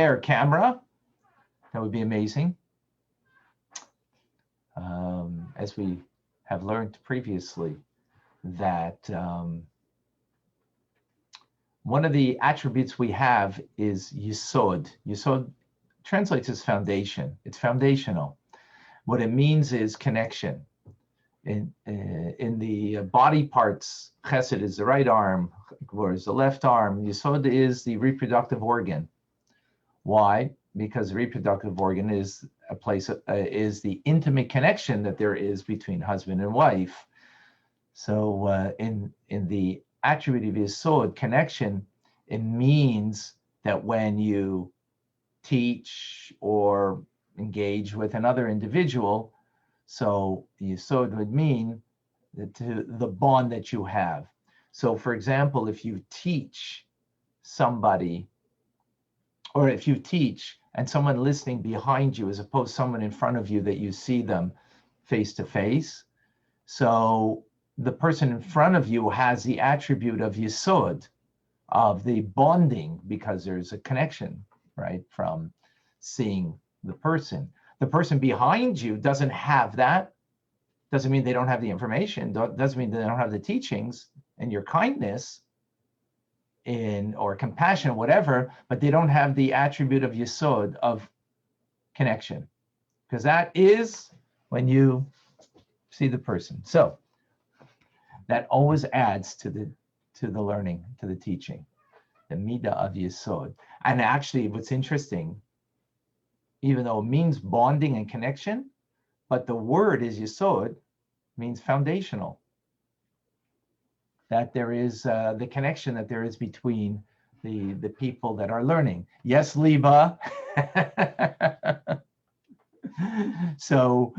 Air camera. That would be amazing. As we have learned previously, that one of the attributes we have is yisod. Yisod translates as foundation. It's foundational. What it means is connection. In the body parts, chesed is the right arm, gvur is the left arm, yisod is the reproductive organ. Why? Because the reproductive organ is a place, is the intimate connection that there is between husband and wife. So in the attribute of yisod, connection, it means that when you teach or engage with another individual, so yisod would mean the bond that you have. So for example, if you teach somebody, or if you teach and someone listening behind you as opposed to someone in front of you that you see them face to face, so the person in front of you has the attribute of yisod, of the bonding, because there's a connection, right, from seeing the person. The person behind you doesn't have that. Doesn't mean they don't have the information, doesn't mean they don't have the teachings and your kindness or compassion, whatever, but they don't have the attribute of yisod, of connection, because that is when you see the person. So that always adds to the learning, to the teaching, the midah of yisod. And actually, what's interesting, even though it means bonding and connection, but the word is yisod, means foundational. That there is the connection that there is between the people that are learning. Yes, Liba. So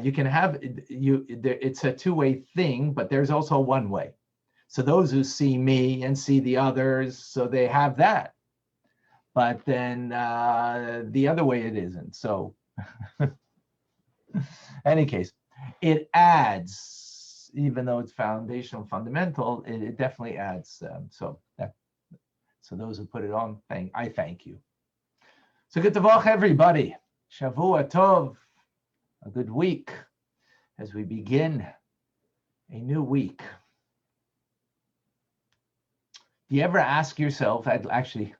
you can have, it's a two-way thing, but there's also one way. So those who see me and see the others, so they have that. But then the other way it isn't. So any case, it adds, even though it's foundational, fundamental, it definitely adds. So those who put it on, I thank you. So good tavach, everybody. Shavua tov, a good week as we begin a new week. Do you ever ask yourself, actually,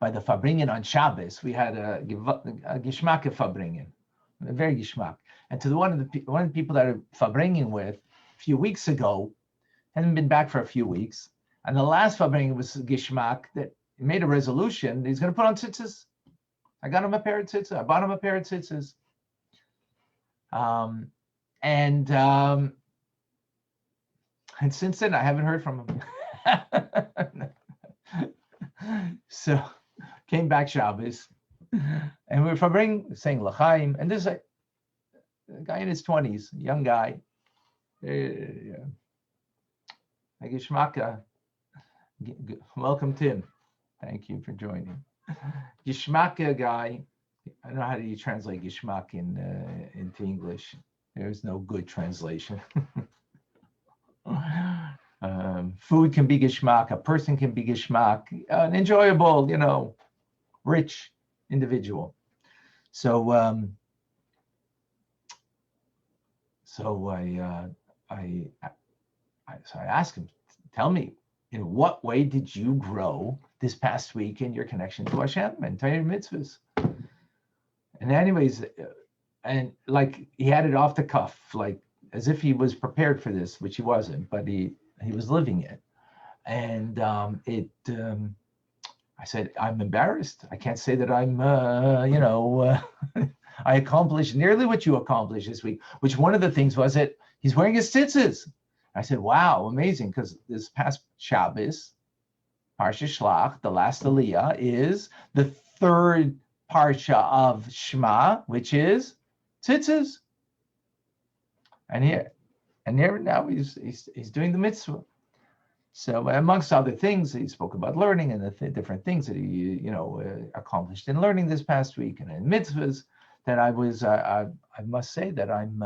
by the Fabringen on Shabbos, we had a Geschmack Fabringen, a very Geschmack. And to one of the people that are Fabringen with a few weeks ago, hasn't been back for a few weeks, and the last Fabringen was Geschmack that he made a resolution that he's going to put on tzitzis. I got him a pair of tzitzis. I bought him a pair of tzitzis. And since then, I haven't heard from him. So came back Shabbos, and we were saying L'chaim, and this is a guy in his 20s, young guy. Welcome, Tim. Thank you for joining. Gishmaka guy. I don't know how do you translate Gishmak into English. There's no good translation. Food can be gishmak, a person can be gishmak, an enjoyable, rich individual. So I asked him, tell me, in what way did you grow this past week in your connection to Hashem and Torah mitzvahs? And anyways, and like he had it off the cuff, like as if he was prepared for this, which he wasn't, but he was living it. And I said, I'm embarrassed. I can't say that I'm, I accomplished nearly what you accomplished this week, which one of the things was that he's wearing his tzitzis. I said, wow, amazing, because this past Shabbos, Parshah Shlach, the last Aliyah, is the third Parsha of Shema, which is tzitzis. And here now he's doing the mitzvah. So amongst other things, he spoke about learning and the different things that he accomplished in learning this past week and in mitzvahs. That I must say that I'm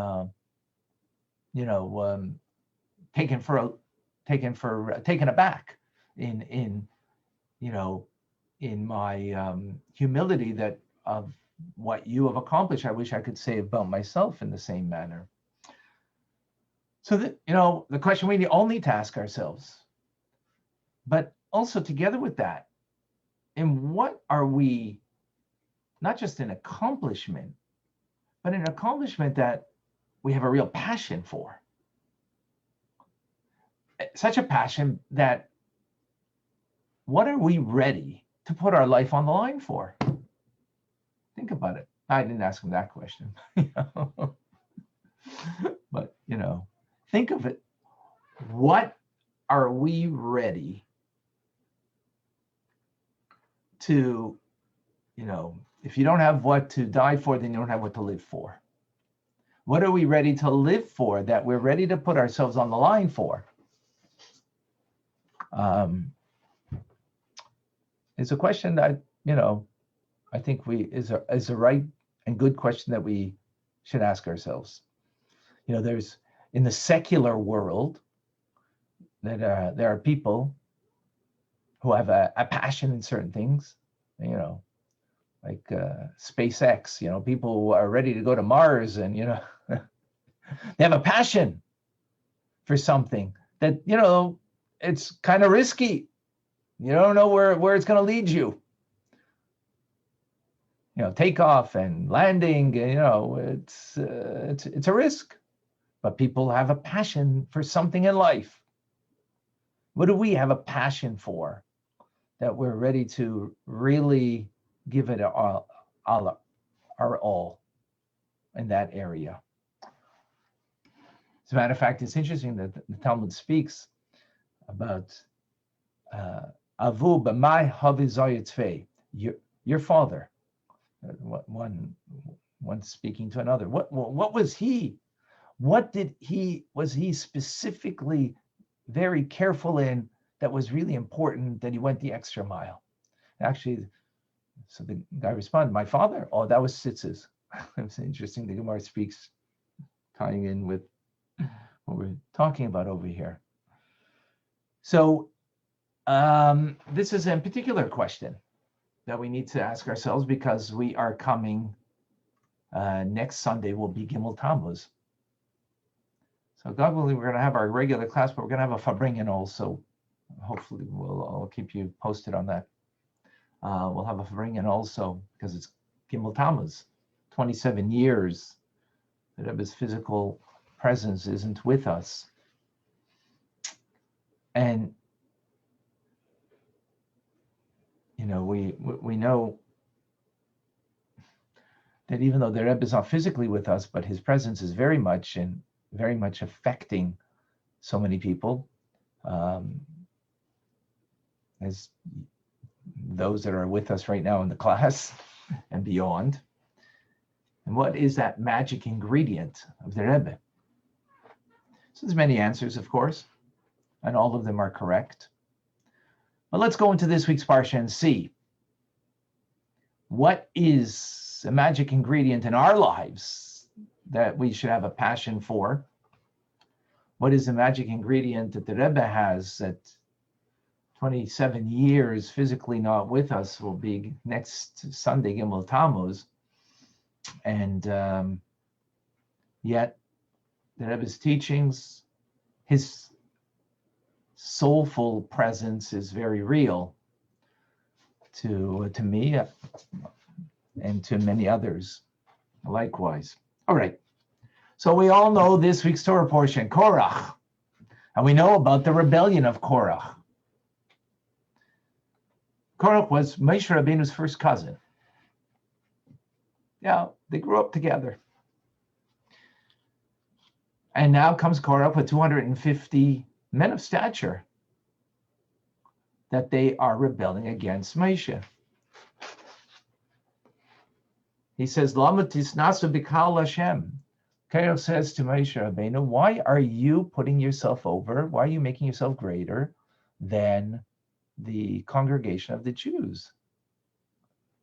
taken aback in my humility that of what you have accomplished, I wish I could say about myself in the same manner. So that, the question we all need to ask ourselves, but also together with that, in what are we, not just an accomplishment, but an accomplishment that we have a real passion for. Such a passion that what are we ready to put our life on the line for? Think about it. I didn't ask him that question. But, think of it. What are we ready to, if you don't have what to die for, then you don't have what to live for. What are we ready to live for that we're ready to put ourselves on the line for? It's a question that, I think is a right and good question that we should ask ourselves. There's, in the secular world, that there are people who have a passion in certain things, like SpaceX, people who are ready to go to Mars, and, they have a passion for something that, it's kind of risky. You don't know where it's going to lead you. Takeoff and landing, it's a risk. But people have a passion for something in life. What do we have a passion for that we're ready to really give it our all in that area? As a matter of fact, it's interesting that the Talmud speaks about Avu b'mai havi your father. One speaking to another. What was he? What was he specifically very careful in that was really important that he went the extra mile? Actually, so the guy responded, my father? Oh, that was tzitzis. It's interesting. The Gemara speaks, tying in with what we're talking about over here. So this is a particular question that we need to ask ourselves, because we are coming, next Sunday will be Gimel Tammuz. So God willing, we're going to have our regular class, but we're going to have a Fabringen also. Hopefully I'll keep you posted on that. We'll have a Fabringen also, because it's Gimel Tammuz, 27 years that Rebbe's physical presence isn't with us. And we know that even though the Rebbe is not physically with us, but his presence is very much affecting so many people, as those that are with us right now in the class and beyond. And what is that magic ingredient of the Rebbe? So there's many answers, of course, and all of them are correct. But let's go into this week's Parsha and see what is a magic ingredient in our lives that we should have a passion for. What is the magic ingredient that the Rebbe has that 27 years physically not with us, will be next Sunday, Gimel Tammuz, and yet the Rebbe's teachings, his soulful presence is very real to me and to many others likewise. All right, so we all know this week's Torah portion, Korach, and we know about the rebellion of Korach. Korach was Moshe Rabbeinu's first cousin. Yeah, they grew up together. And now comes Korach with 250 men of stature that they are rebelling against Moshe. He says, Lama tisnasu bikal Hashem. Korach says to Moshe Rabbeinu, why are you putting yourself over? Why are you making yourself greater than the congregation of the Jews?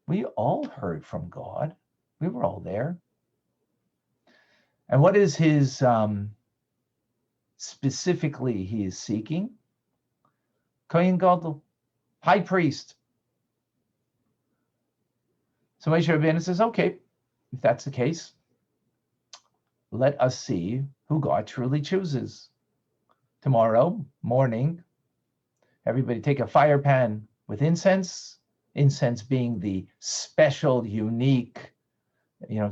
We all heard from God. We were all there. And what is his, specifically he is seeking? Kohen Gadol, high priest. So Moshe Rabbeinu says, okay, if that's the case, let us see who God truly chooses. Tomorrow morning, everybody take a fire pan with incense, incense being the special, unique,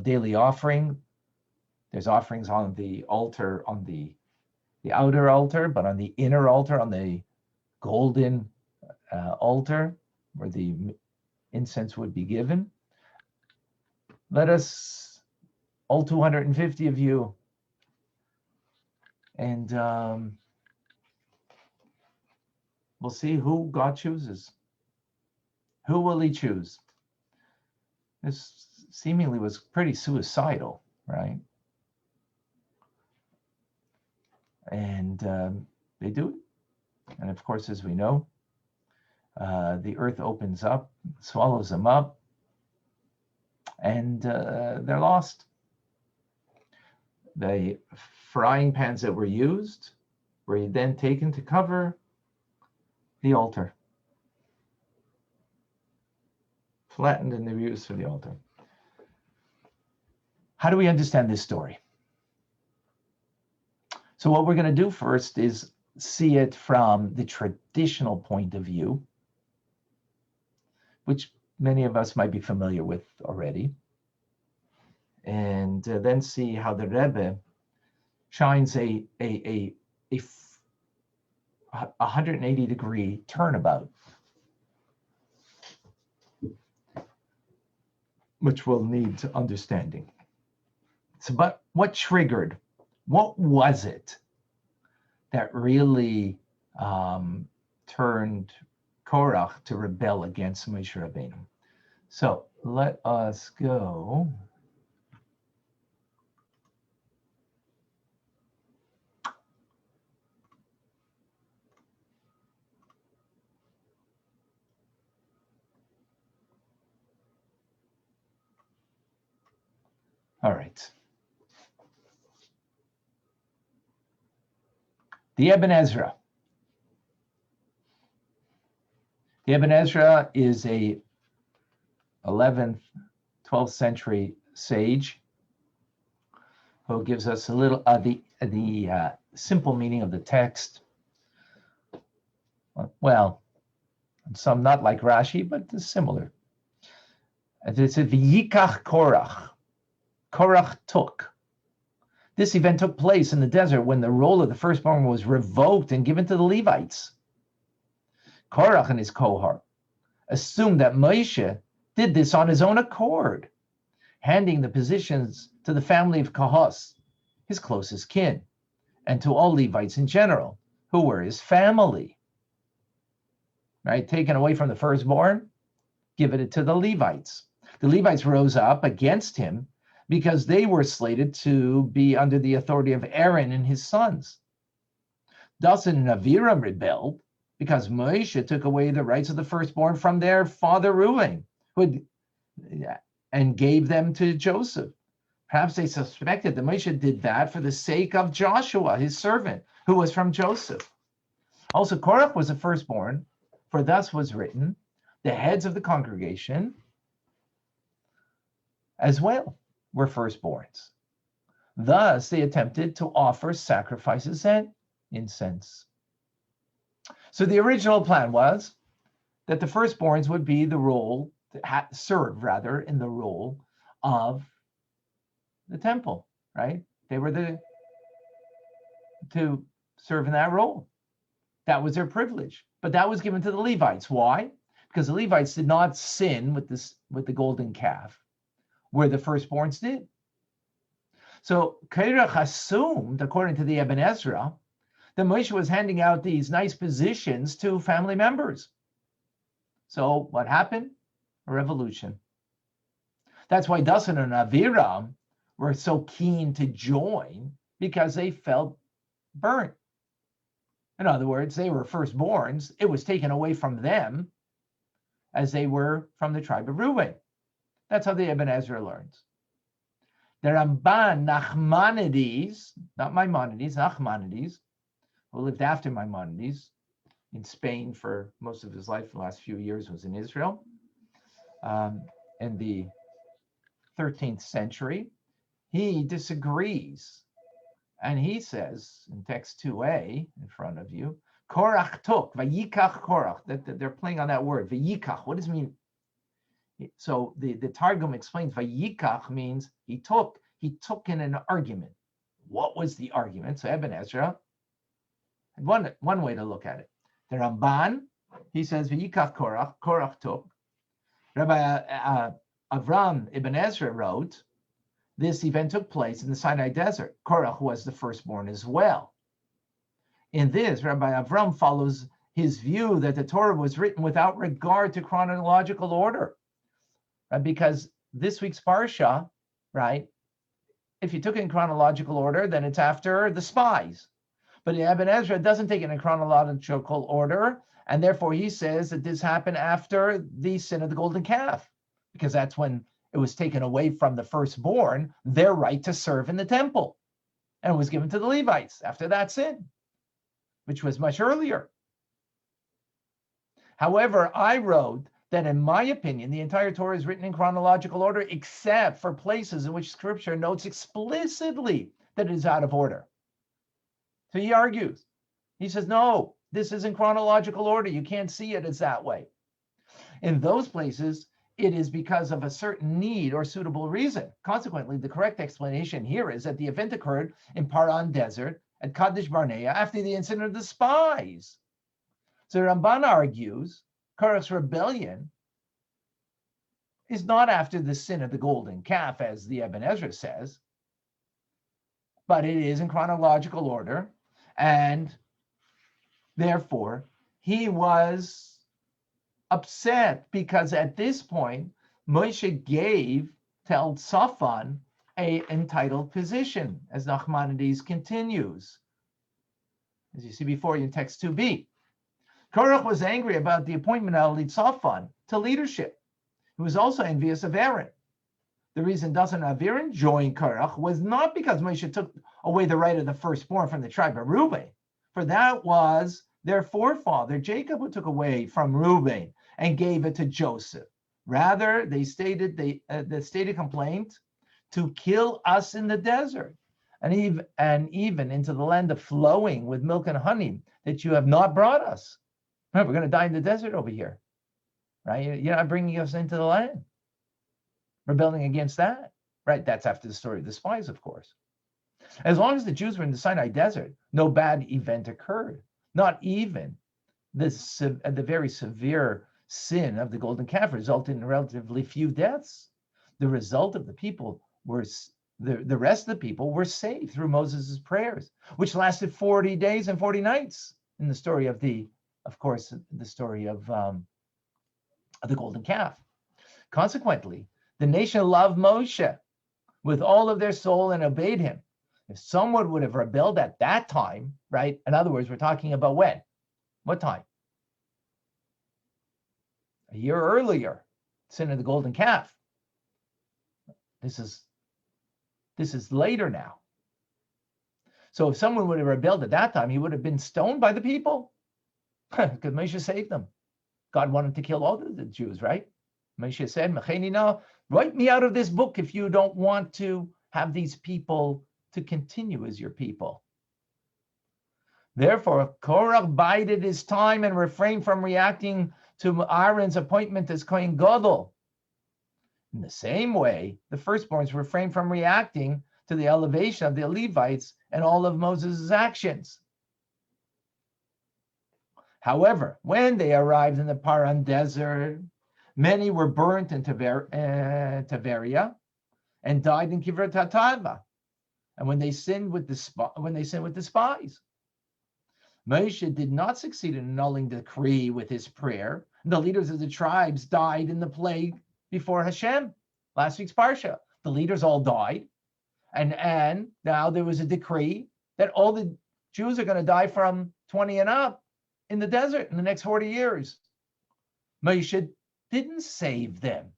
daily offering. There's offerings on the altar, on the outer altar, but on the inner altar, on the golden altar, where the incense would be given. Let us, all 250 of you, and we'll see who God chooses. Who will he choose? This seemingly was pretty suicidal, right? And they do it. And of course, as we know, the earth opens up, swallows them up, and they're lost. The frying pans that were used were then taken to cover the altar, flattened and they were used for the altar. How do we understand this story? So what we're going to do first is see it from the traditional point of view, which many of us might be familiar with already, and then see how the Rebbe shines a 180-degree turnabout, which will need understanding. So, but what triggered? What was it that really turned Korach to rebel against Moshe Rabbeinu? So let us go. All right. The Ibn Ezra. The Ibn Ezra is a 11th, 12th century sage who gives us a little the simple meaning of the text. Well, some not like Rashi, but similar. It said, "V'yikach Korach." Korach took. This event took place in the desert when the role of the firstborn was revoked and given to the Levites. Korach and his cohort assumed that Moshe did this on his own accord, handing the positions to the family of Kahos, his closest kin, and to all Levites in general, who were his family. Right? Taken away from the firstborn, given it to the Levites. The Levites rose up against him because they were slated to be under the authority of Aaron and his sons. Dasan and Aviram rebelled because Moshe took away the rights of the firstborn from their father Reuben, and gave them to Joseph. Perhaps they suspected that Moshe did that for the sake of Joshua, his servant, who was from Joseph. Also, Korach was the firstborn, for thus was written, the heads of the congregation as well were firstborns. Thus, they attempted to offer sacrifices and incense. So the original plan was that the firstborns would be the role, serve rather, in the role of the temple, right? They were to serve in that role. That was their privilege. But that was given to the Levites. Why? Because the Levites did not sin with the golden calf, where the firstborns did. So Korach assumed, according to the Ibn Ezra, that Moshe was handing out these nice positions to family members. So what happened? A revolution. That's why Dasan and Aviram were so keen to join, because they felt burnt. In other words, they were firstborns. It was taken away from them as they were from the tribe of Reuben. That's how the Ibn Ezra learns. The Ramban Nachmanides, not Maimonides, Nachmanides, who lived after Maimonides in Spain for most of his life, the last few years was in Israel. And the 13th century, he disagrees. And he says in text 2a in front of you, Korach took, vayikach Korach, that they're playing on that word, vayikach. What does it mean? So the Targum explains vayikach means he took in an argument. What was the argument? So Ibn Ezra had one way to look at it. The Ramban, he says vayikach Korach took. Rabbi Avram Ibn Ezra wrote, this event took place in the Sinai desert. Korach was the firstborn as well. In this, Rabbi Avram follows his view that the Torah was written without regard to chronological order. Right? Because this week's Parsha, right, if you took it in chronological order, then it's after the spies. But Ibn Ezra doesn't take it in chronological order, and therefore he says that this happened after the sin of the golden calf, because that's when it was taken away from the firstborn, their right to serve in the temple, and was given to the Levites after that sin, which was much earlier. However, I wrote that in my opinion, the entire Torah is written in chronological order, except for places in which Scripture notes explicitly that it is out of order. So he argues. He says, no, this is in chronological order. You can't see it as that way. In those places, it is because of a certain need or suitable reason. Consequently, the correct explanation here is that the event occurred in Paran Desert at Kadesh Barnea after the incident of the spies. So Ramban argues Korach's rebellion is not after the sin of the golden calf, as the Ibn Ezra says, but it is in chronological order, and therefore he was upset because at this point Moshe gave Tel Safan a entitled position, as Nachmanides continues, as you see before you in text 2b. Korach was angry about the appointment of Safan to leadership. He was also envious of Aaron. The reason Dathan and Aviram joined Korach was not because Moshe took away the right of the firstborn from the tribe of Reuben, for that was their forefather Jacob who took away from Reuben and gave it to Joseph. Rather, they stated the stated complaint to kill us in the desert, and even into the land of flowing with milk and honey that you have not brought us. We're going to die in the desert over here, right? You're not bringing us into the land. Rebelling against that, right? That's after the story of the spies, of course. As long as the Jews were in the Sinai desert, no bad event occurred. Not even the very severe sin of the golden calf resulted in relatively few deaths. The result of the people were the rest of the people were saved through Moses' prayers, which lasted 40 days and 40 nights in the story of the story of the golden calf. Consequently, the nation loved Moshe with all of their soul and obeyed him. If someone would have rebelled at that time, right? In other words, we're talking about when? What time? A year earlier, sin of the golden calf. This is later now. So if someone would have rebelled at that time, he would have been stoned by the people because Moshe saved them. God wanted to kill all the Jews, right? Moshe said, write me out of this book if you don't want to have these people to continue as your people. Therefore, Korach bided his time and refrained from reacting to Aaron's appointment as Kohen Gadol. In the same way, the firstborns refrained from reacting to the elevation of the Levites and all of Moses' actions. However, when they arrived in the Paran desert, many were burnt in Tiberia and died in Kivrat Hatava. And when they sinned with the spies, Moshe did not succeed in annulling the decree with his prayer. The leaders of the tribes died in the plague before Hashem. Last week's Parsha, the leaders all died, and now there was a decree that all the Jews are going to die from 20 and up in the desert in the next 40 years. Moshe didn't save them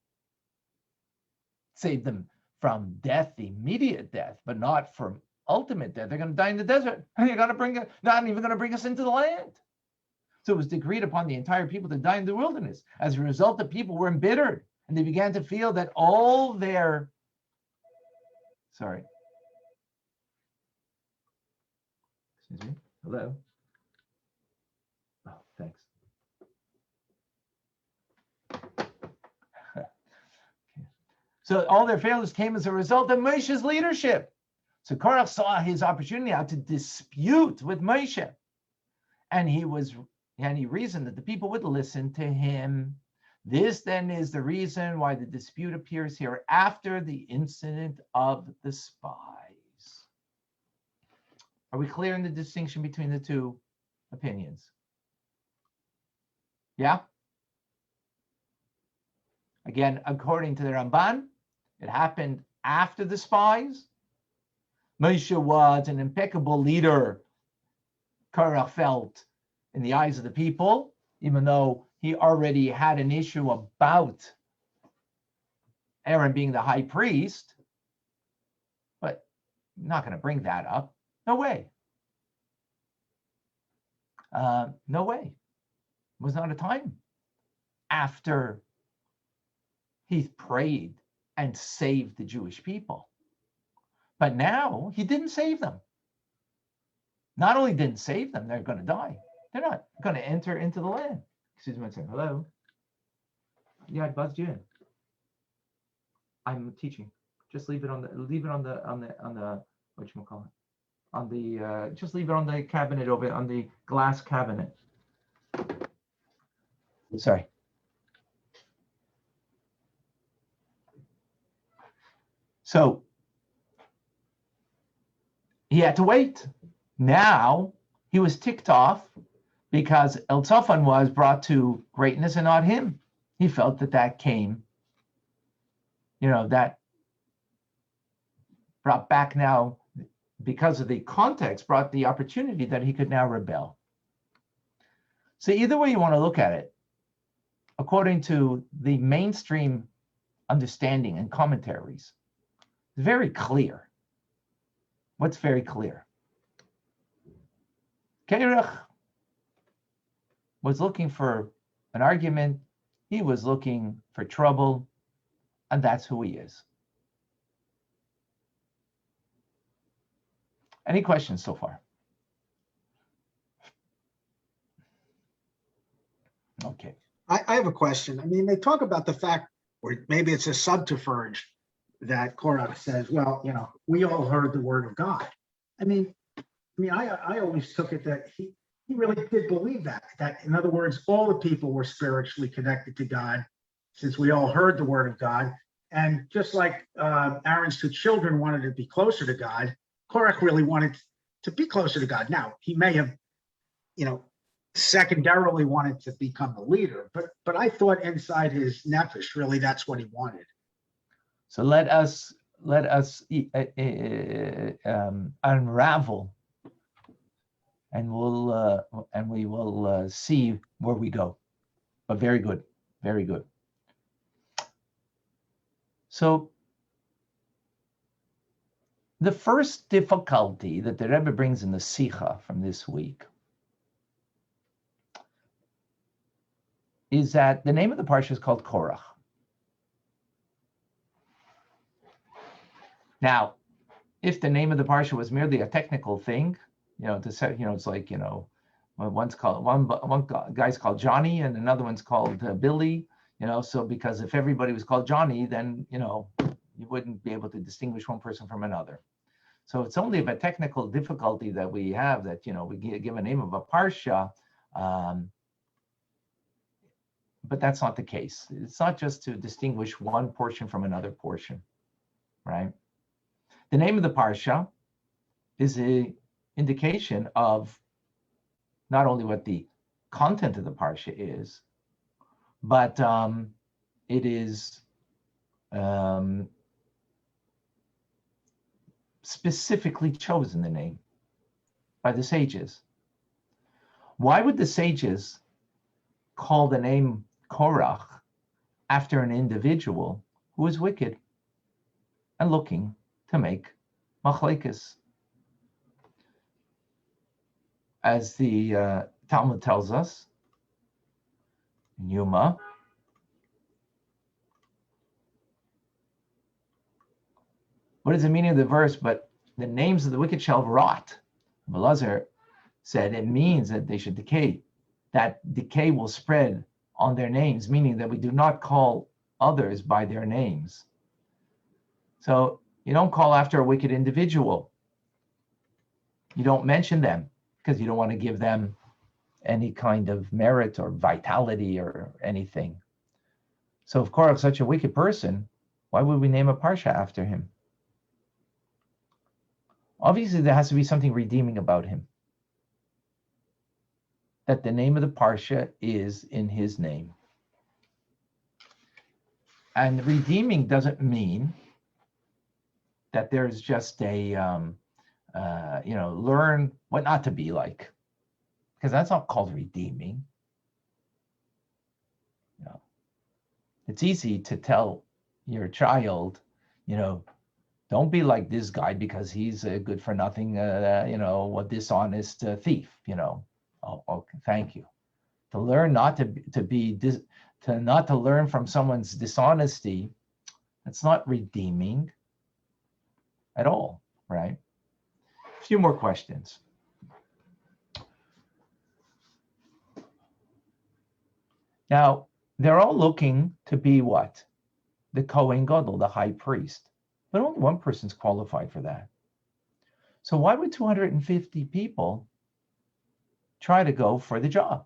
from death, immediate death, but not from ultimate death. They're going to die in the desert, and you're going to not even going to bring us into the land. So it was decreed upon the entire people to die in the wilderness. As a result, the people were embittered, and they began to feel that all their Sorry. Excuse me. Hello. Oh, thanks. So all their failures came as a result of Moshe's leadership. So Korach saw his opportunity now to dispute with Moshe. And he reasoned that the people would listen to him. This then is the reason why the dispute appears here after the incident of the spies. Are we clear in the distinction between the two opinions? Yeah? Again, according to the Ramban, it happened after the spies. Moshe was an impeccable leader, Korach felt, in the eyes of the people, even though he already had an issue about Aaron being the high priest. But I'm not going to bring that up. No way. No way. It was not a time after he prayed and saved the Jewish people. But now he didn't save them. Not only didn't save them, they're going to die. They're not going to enter into the land. Excuse me one second. Hello? Yeah, I buzzed you in. I'm teaching. Just leave it on the whatchamacallit? On the just leave it on the cabinet over on the glass cabinet. Sorry. So he had to wait. Now he was ticked off because El Tzafan was brought to greatness and not him. He felt that came, that brought back now, because of the context, brought the opportunity that he could now rebel. So either way you want to look at it, according to the mainstream understanding and commentaries, it's very clear. What's very clear? Korach was looking for an argument. He was looking for trouble, and that's who he is. Any questions so far? Okay. I have a question. I mean, they talk about the fact, or maybe it's a subterfuge, that Korach says, well, we all heard the word of God. I always took it that he really did believe that, in other words, all the people were spiritually connected to God, since we all heard the word of God. And just like Aaron's two children wanted to be closer to God, Korach really wanted to be closer to God. Now, he may have, secondarily wanted to become the leader, but I thought inside his nefesh, really, that's what he wanted. So let us unravel, and we will see where we go. But very good, very good. So the first difficulty that the Rebbe brings in the Sikha from this week is that the name of the parsha is called Korach. Now, if the name of the parsha was merely a technical thing, to say, it's like, one guy's called Johnny and another one's called Billy, so because if everybody was called Johnny, then, you wouldn't be able to distinguish one person from another. So it's only of a technical difficulty that we have that, we give a name of a parsha, but that's not the case. It's not just to distinguish one portion from another portion, right? The name of the parsha is an indication of not only what the content of the parsha is, but it is specifically chosen, the name, by the sages. Why would the sages call the name Korach after an individual who is wicked and looking to make machlekes? As the Talmud tells us in Yuma, What is the meaning of the verse? But the names of the wicked shall rot. Belazar said it means that they should decay. That decay will spread on their names, meaning that we do not call others by their names. So you don't call after a wicked individual. You don't mention them because you don't want to give them any kind of merit or vitality or anything. So if Korach is such a wicked person, why would we name a Parsha after him? Obviously, there has to be something redeeming about him. That the name of the Parsha is in his name. And redeeming doesn't mean that there's just a, learn what not to be like. Because that's not called redeeming. No. It's easy to tell your child, don't be like this guy because he's a good for nothing, a dishonest thief, Oh, okay, thank you. To learn not to learn from someone's dishonesty, that's not redeeming at all, right? A few more questions. Now, they're all looking to be what? The Kohen Gadol, the high priest. But only one person's qualified for that. So why would 250 people try to go for the job?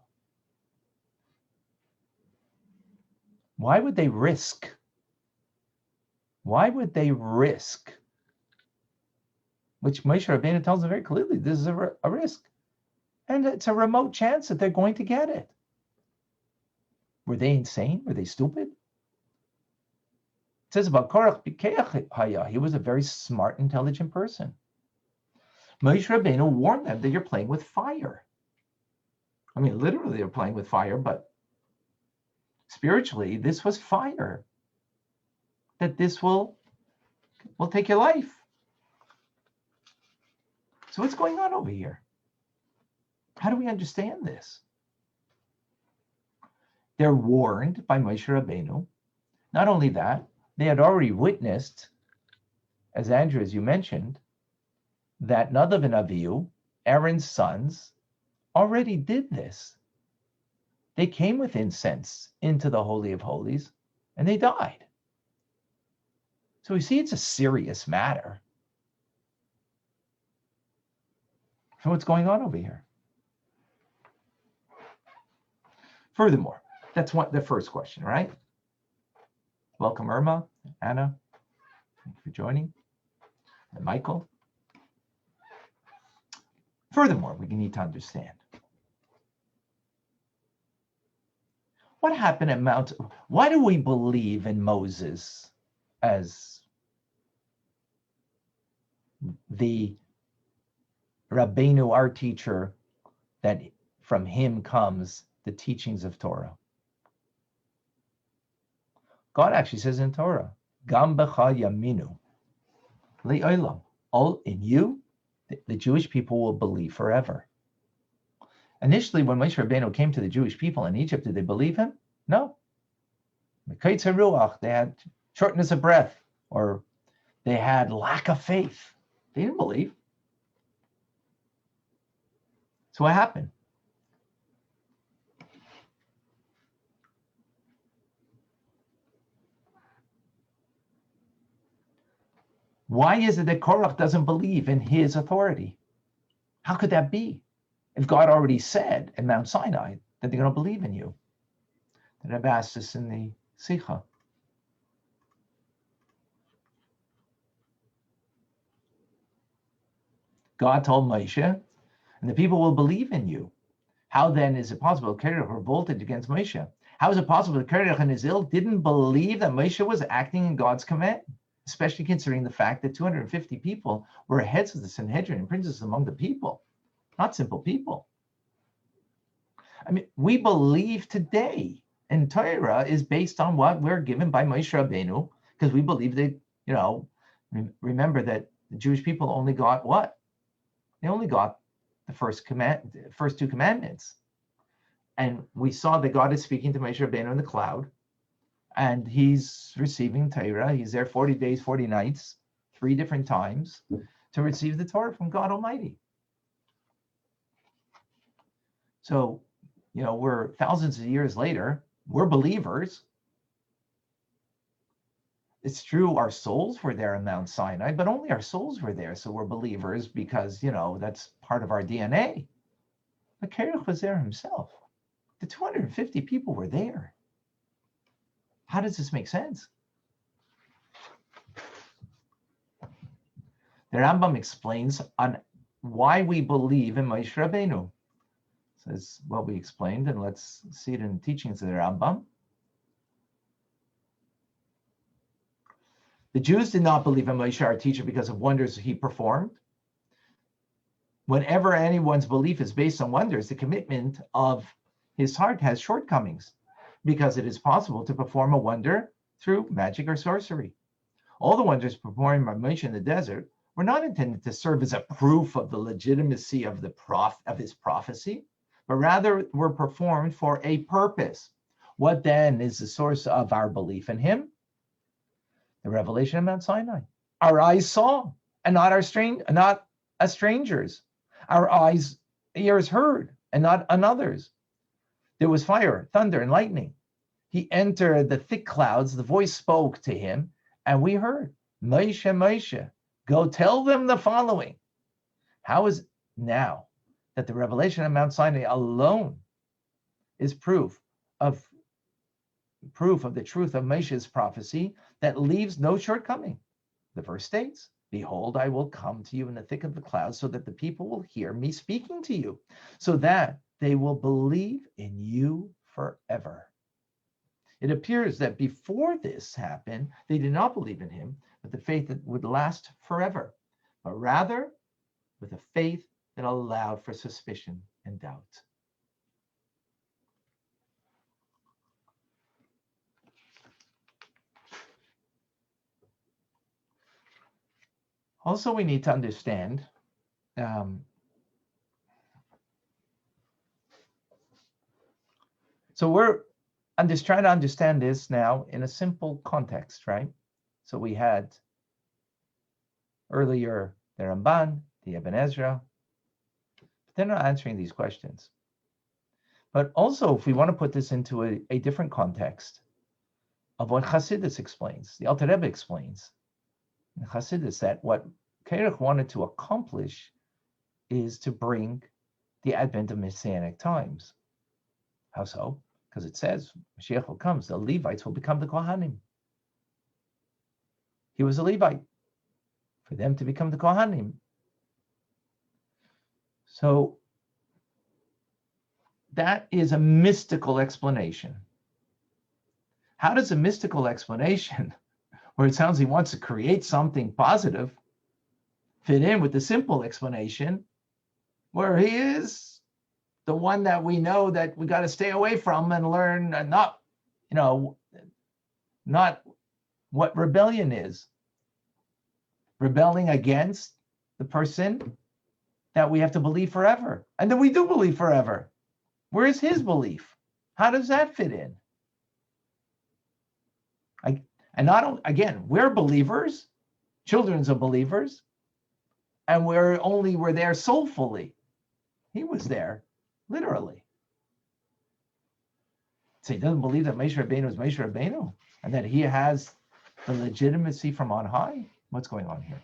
Why would they risk? Why would they risk? Which Moshe Rabbeinu tells them very clearly, this is a risk. And it's a remote chance that they're going to get it. Were they insane? Were they stupid? It says about Korach, he was a very smart, intelligent person. Moshe Rabbeinu warned them that you're playing with fire. I mean, literally they're playing with fire, but spiritually, this was fire. That this will take your life. So what's going on over here? How do we understand this? They're warned by Moshe Rabbeinu. Not only that, they had already witnessed, as Andrew, as you mentioned, that Nadav and Avihu, Aaron's sons, already did this. They came with incense into the Holy of Holies, and they died. So we see it's a serious matter. So what's going on over here? Furthermore, that's the first question, right? Welcome, Irma, Anna. Thank you for joining. And Michael. Furthermore, we need to understand what happened at Mount. Why do we believe in Moses as the Rabbeinu, our teacher, that from him comes the teachings of Torah? God actually says in Torah, Gam b'cha yaminu le'olam. All in you, the Jewish people will believe forever. Initially, when Moshe Rabbeinu came to the Jewish people in Egypt, did they believe him? No. They had shortness of breath, or they had lack of faith. They didn't believe. So what happened? Why is it that Korach doesn't believe in his authority? How could that be? If God already said at Mount Sinai that they're going to believe in you. The Rabbi asked this in the Sikha. God told Moshe, and the people will believe in you. How then is it possible Korach revolted against Moshe? How is it possible that Korach and Israel didn't believe that Moshe was acting in God's command? Especially considering the fact that 250 people were heads of the Sanhedrin and princes among the people, not simple people. I mean, we believe today, and Torah is based on what we're given by Moshe Rabbeinu, because we believe that, remember that the Jewish people only got what? They only got the first two commandments. And we saw that God is speaking to Moshe Rabbeinu in the cloud, and he's receiving Torah. He's there 40 days, 40 nights 3 different times to receive the Torah from God Almighty. So, we're thousands of years later, we're believers. It's true, our souls were there in Mount Sinai, but only our souls were there. So we're believers because, that's part of our DNA. But Korach was there himself. The 250 people were there. How does this make sense? The Rambam explains on why we believe in Moshe Rabbeinu. Says what we explained, and let's see it in the teachings of the Rambam. The Jews did not believe in Moshe, our teacher, because of wonders he performed. Whenever anyone's belief is based on wonders, the commitment of his heart has shortcomings, because it is possible to perform a wonder through magic or sorcery. All the wonders performed by Moshe in the desert were not intended to serve as a proof of the legitimacy of his prophecy, but rather were performed for a purpose. What then is the source of our belief in him? The revelation of Mount Sinai. Our eyes saw, and not as strangers. Our ears heard, and not others. There was fire, thunder, and lightning. He entered the thick clouds. The voice spoke to him, and we heard, Moshe, Moshe, go tell them the following. How is it now that the revelation of Mount Sinai alone is proof of the truth of Moshe's prophecy that leaves no shortcoming? The verse states, behold, I will come to you in the thick of the clouds so that the people will hear me speaking to you, so that they will believe in you forever. It appears that before this happened, they did not believe in him with the faith that would last forever, but rather with a faith that allowed for suspicion and doubt. Also, we need to understand so I'm just trying to understand this now in a simple context, right? So we had earlier the Ramban, the Ibn Ezra, but they're not answering these questions. But also, if we want to put this into a different context of what Chassidus explains, the Alter Rebbe explains in Chassidus that what Korach wanted to accomplish is to bring the advent of Messianic times. How so? Because it says, Mashiach comes, the Levites will become the Kohanim. He was a Levite. For them to become the Kohanim. So that is a mystical explanation. How does a mystical explanation, where it sounds he wants to create something positive, fit in with the simple explanation, where he is the one that we know that we got to stay away from and learn not what rebellion is. Rebelling against the person that we have to believe forever. And then we do believe forever. Where is his belief? How does that fit in? We're believers, children of believers, and we're there soulfully. He was there, literally. So he doesn't believe that Moshe Rabbeinu is Moshe Rabbeinu, and that he has the legitimacy from on high? What's going on here?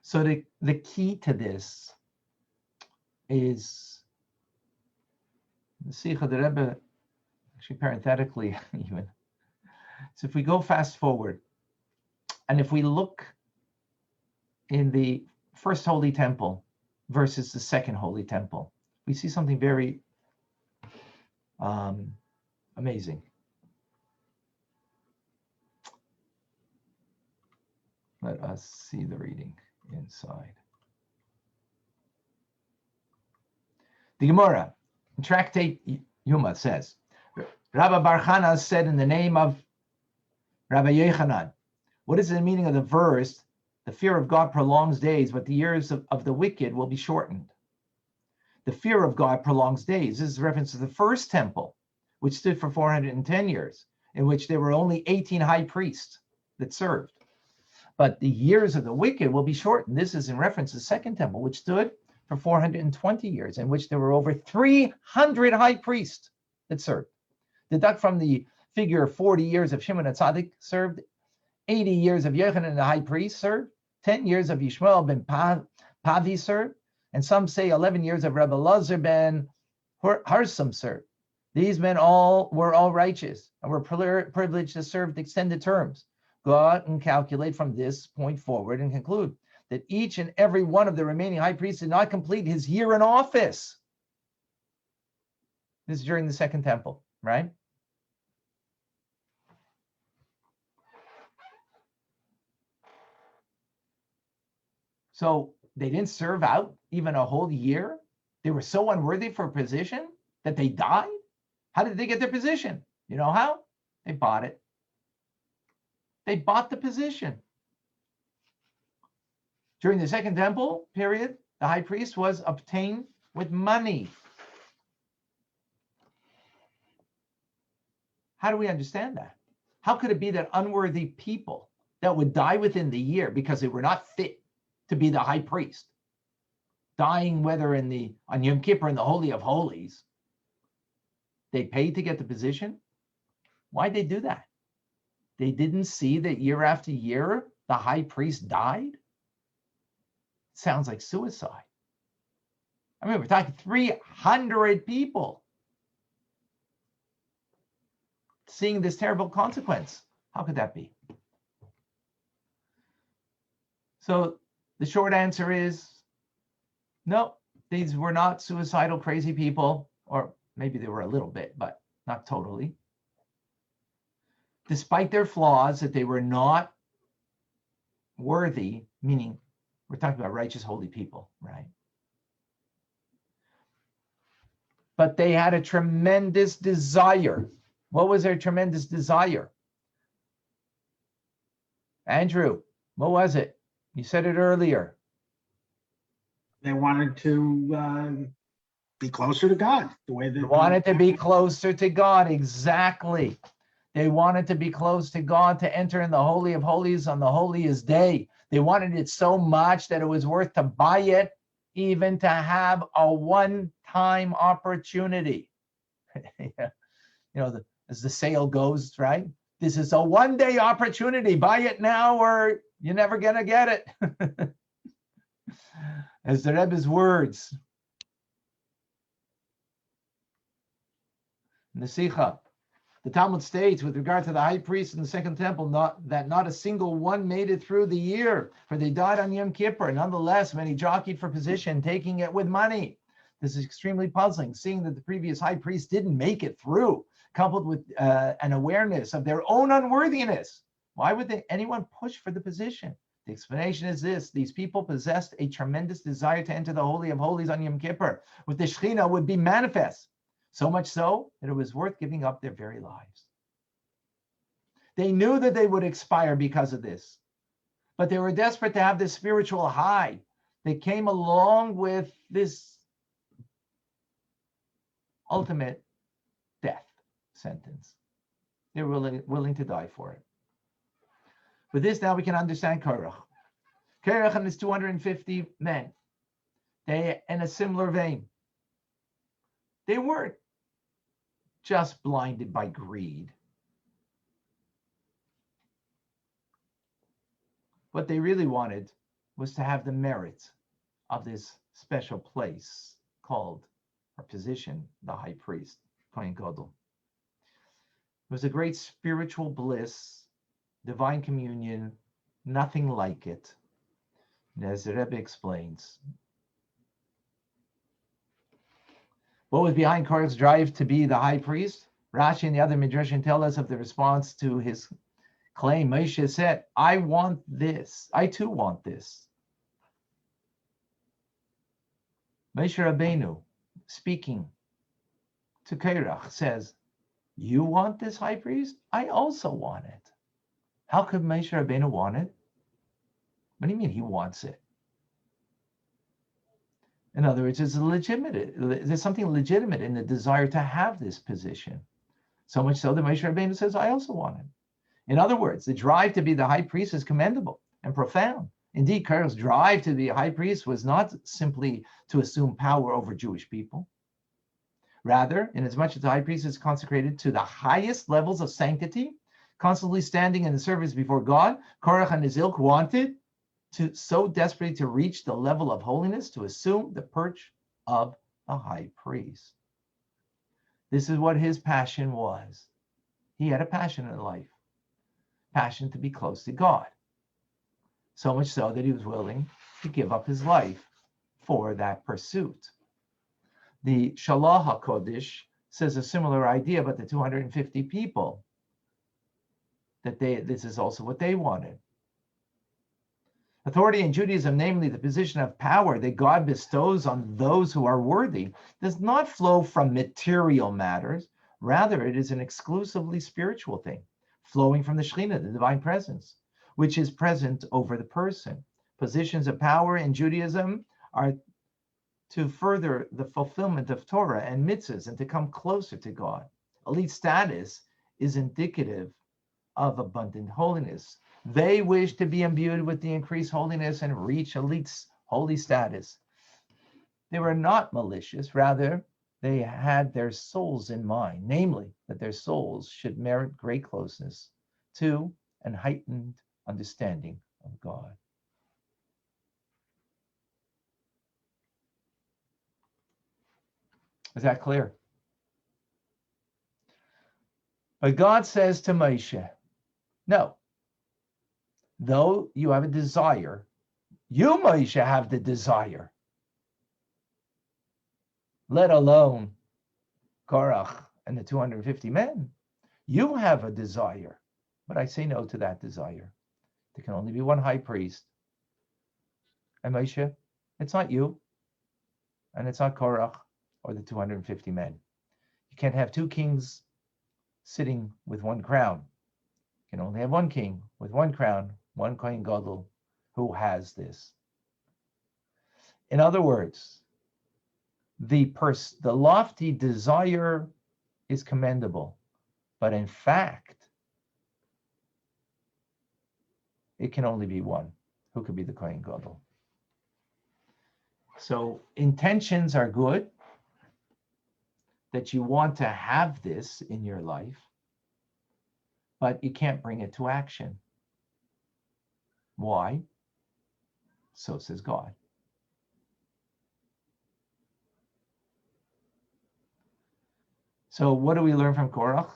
So the key to this is the Sikha the Rebbe, actually parenthetically even. So if we go fast forward, and if we look in the first Holy Temple versus the second Holy Temple, we see something very amazing. Let us see the reading inside. The Gemara, in Tractate Yuma, says, Rabbi Bar Chana said in the name of Rabbi Yochanan, what is the meaning of the verse, the fear of God prolongs days, but the years of the wicked will be shortened? The fear of God prolongs days. This is a reference to the first temple, which stood for 410 years. in which there were only 18 high priests that served. But the years of the wicked will be shortened. This is in reference to the second temple, which stood for 420 years, in which there were over 300 high priests that served. Deduct from the figure 40 years of Shimon HaTzadik served, 80 years of Yochanan the high priest served, 10 years of Yishmael ben Pavi served, and some say 11 years of Rabbi Lazar ben Harsam served. These men were all righteous and were privileged to serve extended terms. Go out and calculate from this point forward and conclude that each and every one of the remaining high priests did not complete his year in office. This is during the second temple, right? So they didn't serve out even a whole year. They were so unworthy for a position that they died. How did they get their position? You know how? They bought it. They bought the position. During the second temple period, the high priest was obtained with money. How do we understand that? How could it be that unworthy people that would die within the year because they were not fit to be the high priest, dying whether on Yom Kippur in the Holy of Holies, they paid to get the position? Why'd they do that? They didn't see that year after year, the high priest died? Sounds like suicide. I mean, we're talking 300 people seeing this terrible consequence. How could that be? So the short answer is no, these were not suicidal, crazy people, or maybe they were a little bit, but not totally. Despite their flaws, that they were not worthy, meaning we're talking about righteous, holy people, right? But they had a tremendous desire. What was their tremendous desire? Andrew, what was it? You said it earlier. They wanted to be closer to God, the way they wanted to be closer to God, exactly. They wanted to be close to God, to enter in the Holy of Holies on the holiest day. They wanted it so much that it was worth to buy it, even to have a one-time opportunity. Yeah. You know, as the sale goes, right? This is a one-day opportunity. Buy it now or you're never going to get it. As the Rebbe's words in the Sikha, the Talmud states with regard to the high priest in the second temple, not a single one made it through the year, for they died on Yom Kippur. Nonetheless, many jockeyed for position, taking it with money. This is extremely puzzling, seeing that the previous high priest didn't make it through, coupled with an awareness of their own unworthiness. Why would anyone push for the position? The explanation is this: these people possessed a tremendous desire to enter the Holy of Holies on Yom Kippur, with the Shekhinah would be manifest. So much so that it was worth giving up their very lives. They knew that they would expire because of this, but they were desperate to have this spiritual high that came along with this ultimate death sentence. They were willing to die for it. With this, now we can understand Korach. Korach and his 250 men, they, in a similar vein, they weren't just blinded by greed. What they really wanted was to have the merit of this special place called, or position, the high priest, Kohen Gadol. It was a great spiritual bliss, divine communion, nothing like it. And as the Rebbe explains, what was behind Korach's drive to be the high priest? Rashi and the other Midrashim tell us of the response to his claim. Moshe said, I want this. I too want this. Moshe Rabbeinu, speaking to Korach, says, you want this high priest? I also want it. How could Moshe Rabbeinu want it? What do you mean he wants it? In other words, there's something legitimate in the desire to have this position. So much so that Moshe Rabbeinu says, I also want it. In other words, the drive to be the high priest is commendable and profound. Indeed, Korach's drive to be a high priest was not simply to assume power over Jewish people. Rather, inasmuch as the high priest is consecrated to the highest levels of sanctity, constantly standing in the service before God, Korach and his ilk wanted to so desperately to reach the level of holiness to assume the perch of a high priest. This is what his passion was. He had a passion in life, passion to be close to God. So much so that he was willing to give up his life for that pursuit. The Shalah HaKodesh says a similar idea about the 250 people, that this is also what they wanted. Authority in Judaism, namely the position of power that God bestows on those who are worthy, does not flow from material matters. Rather, it is an exclusively spiritual thing, flowing from the Shekhinah, the divine presence, which is present over the person. Positions of power in Judaism are to further the fulfillment of Torah and mitzvahs and to come closer to God. Elite status is indicative of abundant holiness. They wish to be imbued with the increased holiness and reach elite's holy status. They were not malicious, rather, they had their souls in mind, namely, that their souls should merit great closeness to and heightened understanding of God. Is that clear? But God says to Moshe, no, though you have a desire, you, Moshe, have the desire, let alone Korach and the 250 men. You have a desire, but I say no to that desire. There can only be one high priest. And Moshe, it's not you, and it's not Korach or the 250 men. You can't have two kings sitting with one crown. You can only have one king with one crown, one Kohen Gadol who has this. In other words, the lofty desire is commendable, but in fact, it can only be one who could be the Kohen Gadol. So intentions are good, that you want to have this in your life, but you can't bring it to action. Why? So says God. So what do we learn from Korach?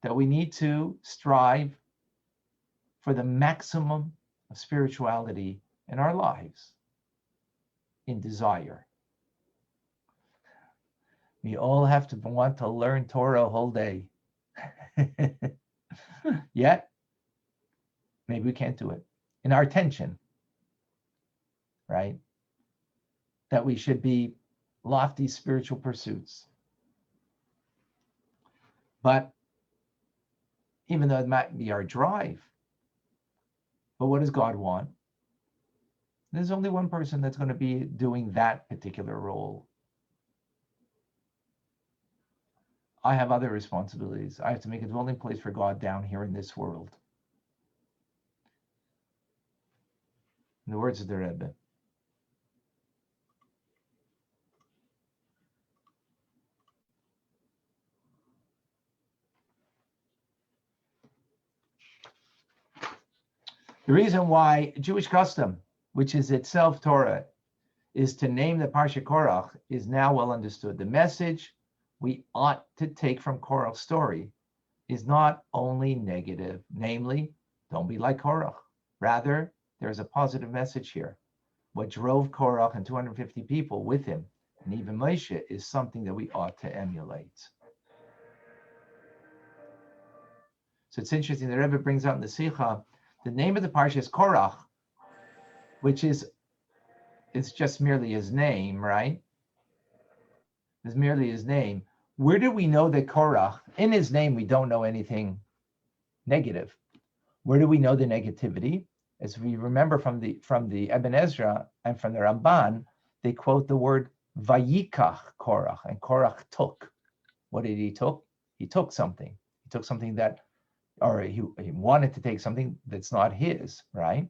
That we need to strive for the maximum of spirituality in our lives, in desire. We all have to want to learn Torah a whole day. Yet, maybe we can't do it. In our tension, right? That we should be lofty spiritual pursuits. But even though it might be our drive, but what does God want? There's only one person that's going to be doing that particular role. I have other responsibilities. I have to make a dwelling place for God down here in this world. In the words of the Rabbi. The reason why Jewish custom, which is itself Torah, is to name the Parshah Korach is now well understood. The message we ought to take from Korach's story is not only negative, namely, don't be like Korach. Rather, there's a positive message here. What drove Korach and 250 people with him, and even Moshe, is something that we ought to emulate. So it's interesting, the Rebbe brings out in the Sikha, the name of the Parsha is Korach, which is, it's just merely his name, right? It's merely his name. Where do we know that Korach, in his name, we don't know anything negative? Where do we know the negativity? As we remember from the Ibn Ezra and from the Ramban, they quote the word Vayikach Korach, and Korach took. What did he took? He took something. He took something that, or he wanted to take something that's not his, right?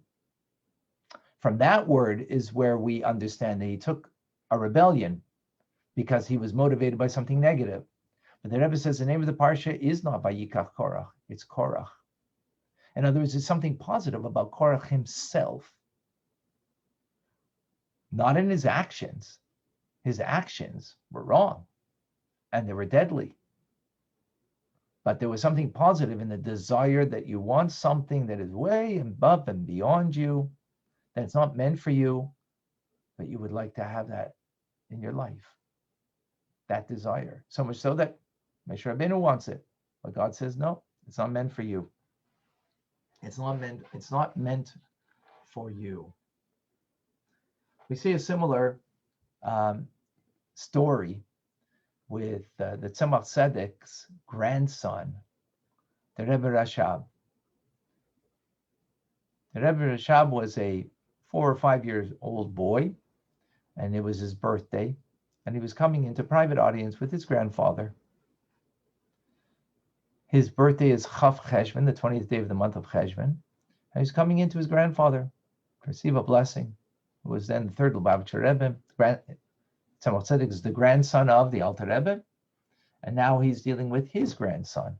From that word is where we understand that he took a rebellion because he was motivated by something negative. But the Rebbe says the name of the parsha is not Vayikach Korach, it's Korach. In other words, there's something positive about Korach himself, not in his actions. His actions were wrong and they were deadly. But there was something positive in the desire that you want something that is way above and beyond you, that's not meant for you, but you would like to have that in your life. That desire. So much so that Moshe Rabbeinu wants it. But God says, no, it's not meant for you. It's not meant for you. We see a similar story with the Tzemach Tzedek's grandson, the Rebbe Rashab. The Rebbe Rashab was a 4 or 5 years old boy, and it was his birthday, and he was coming into private audience with his grandfather. His birthday is Chav Cheshvan, the 20th day of the month of Cheshvan, and he's coming into his grandfather to receive a blessing, who was then the third Lubavitcher Rebbe. Tzemach Tzedek is the grandson of the Alter Rebbe, and now he's dealing with his grandson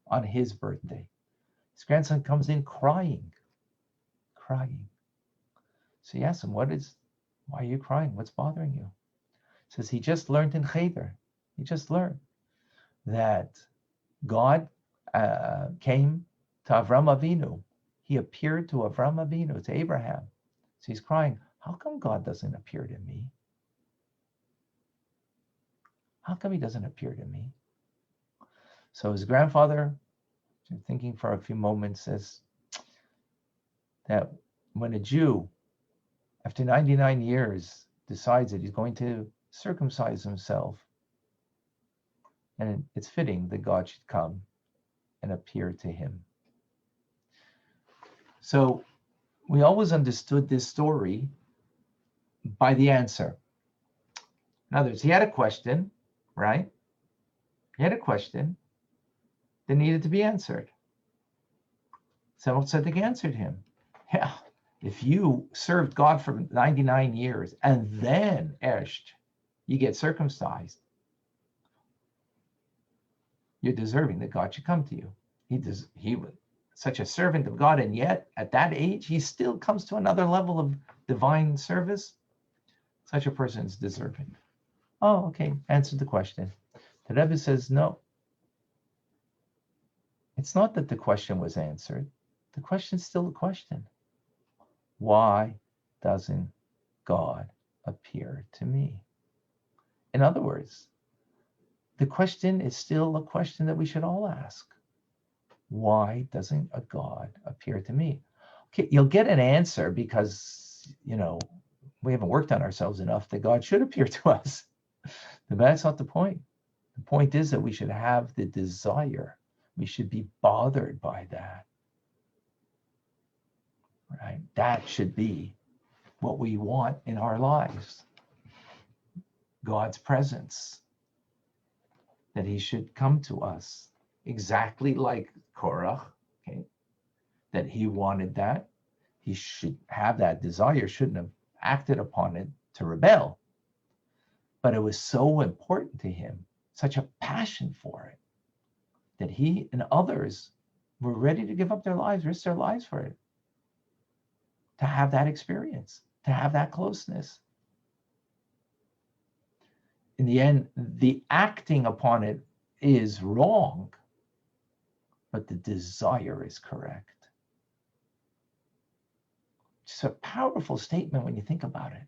on his birthday. His grandson comes in crying. So he asks him, why are you crying? What's bothering you? He says he just learned in Cheder. He just learned that God came to Avram Avinu. He appeared to Avram Avinu, to Abraham. So he's crying, how come God doesn't appear to me? How come he doesn't appear to me? So his grandfather, thinking for a few moments, says that when a Jew, after 99 years, decides that he's going to circumcise himself, and it's fitting that God should come and appear to him. So we always understood this story by the answer. In other words, he had a question, right? He had a question that needed to be answered. Tzemach Tzedek answered him. Yeah, if you served God for 99 years and then you get circumcised, you're deserving that God should come to you. He was such a servant of God, and yet at that age, he still comes to another level of divine service. Such a person is deserving. Oh, okay, answered the question. The Rebbe says, no. It's not that the question was answered. The question's still a question. Why doesn't God appear to me? In other words, the question is still a question that we should all ask. Why doesn't a God appear to me? Okay, you'll get an answer because, we haven't worked on ourselves enough that God should appear to us. But that's not the point. The point is that we should have the desire. We should be bothered by that. Right? That should be what we want in our lives. God's presence. That he should come to us exactly like Korach, okay? That he wanted that. He should have that desire, shouldn't have acted upon it to rebel. But it was so important to him, such a passion for it, that he and others were ready to give up their lives, risk their lives for it, to have that experience, to have that closeness. In the end, the acting upon it is wrong, but the desire is correct. It's a powerful statement when you think about it.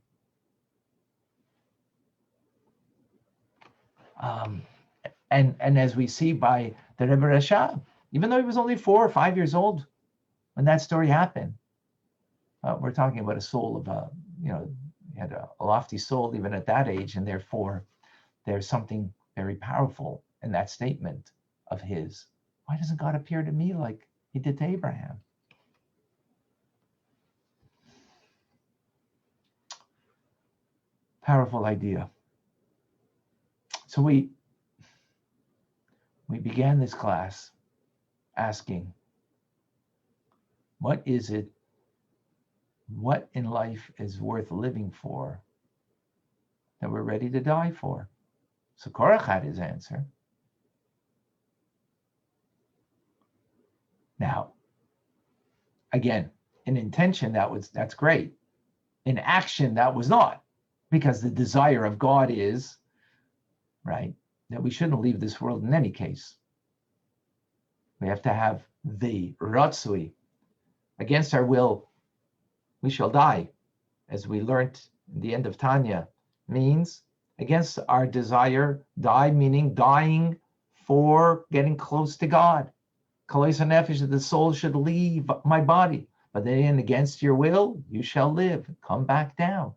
And as we see by the Rebbe Rashab, even though he was only 4 or 5 years old when that story happened, we're talking about a soul of he had a lofty soul even at that age, and therefore there's something very powerful in that statement of his. Why doesn't God appear to me like he did to Abraham? Powerful idea. So we We began this class asking, what is it? What in life is worth living for that we're ready to die for? So Korach had his answer. Now, again, in intention, that's great. In action, that was not, because the desire of God is, right, that we shouldn't leave this world in any case. We have to have the ratzui. Against our will, we shall die, as we learned in the end of Tanya, means against our desire, die meaning dying for getting close to God. Kalois nefesh, that the soul should leave my body, but then against your will, you shall live. Come back down.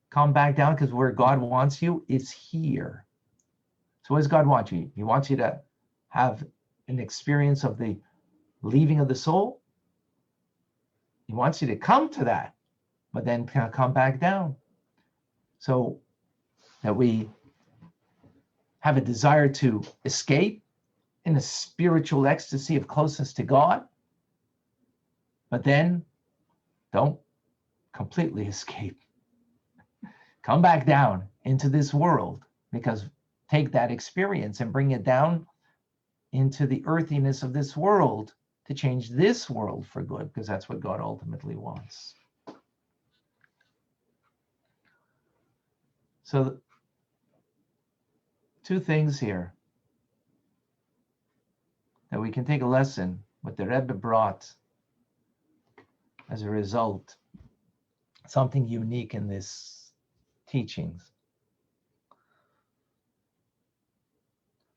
Come back down, because where God wants you is here. So what does God want you? He wants you to have an experience of the leaving of the soul. He wants you to come to that, but then come back down. So that we have a desire to escape in a spiritual ecstasy of closeness to God, but then don't completely escape. Come back down into this world, because take that experience and bring it down into the earthiness of this world to change this world for good, because that's what God ultimately wants. So, two things here that we can take a lesson, what the Rebbe brought as a result, something unique in this teachings.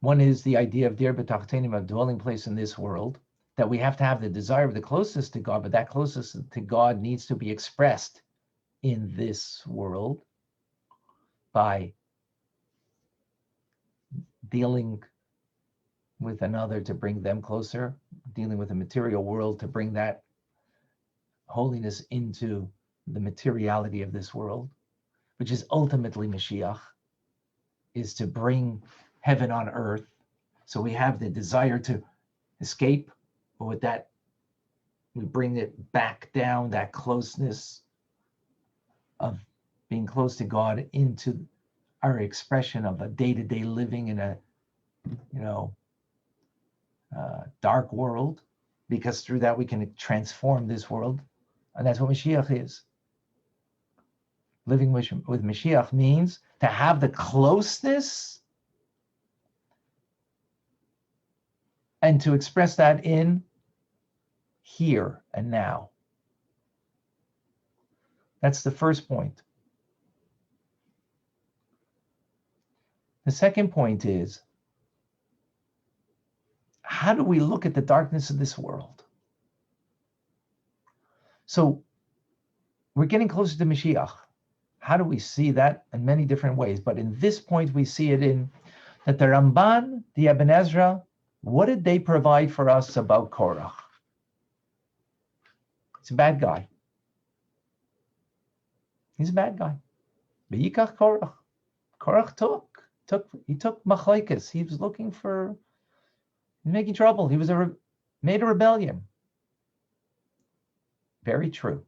One is the idea of dir b'tachtenim, of dwelling place in this world, that we have to have the desire of the closest to God, but that closest to God needs to be expressed in this world by dealing with another to bring them closer, dealing with the material world to bring that holiness into the materiality of this world, which is ultimately Mashiach, is to bring heaven on earth. So we have the desire to escape, but with that, we bring it back down, that closeness of being close to God into our expression of a day-to-day living in a, dark world, because through that we can transform this world. And that's what Mashiach is. Living with Mashiach means to have the closeness and to express that in here and now. That's the first point. The second point is, how do we look at the darkness of this world? So we're getting closer to Mashiach. How do we see that? In many different ways. But in this point, we see it in that the Ramban, the Ibn Ezra, what did they provide for us about Korach? He's a bad guy. He's a bad guy. V'yikach Korach. Korach took machlekes. He was looking for, making trouble. He was made a rebellion. Very true.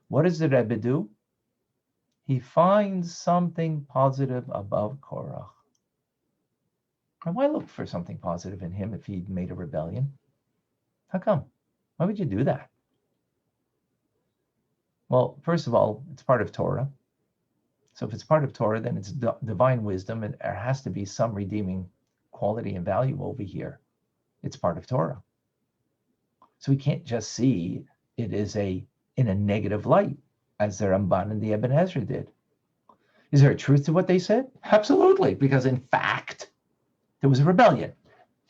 What does the Rebbe do? He finds something positive above Korach. And why look for something positive in him if he'd made a rebellion? How come? Why would you do that? Well, first of all, it's part of Torah. So if it's part of Torah, then it's divine wisdom, and there has to be some redeeming quality and value over here. It's part of Torah. So we can't just see it as in a negative light, as the Ramban and the Ibn Ezra did. Is there a truth to what they said? Absolutely, because in fact, there was a rebellion.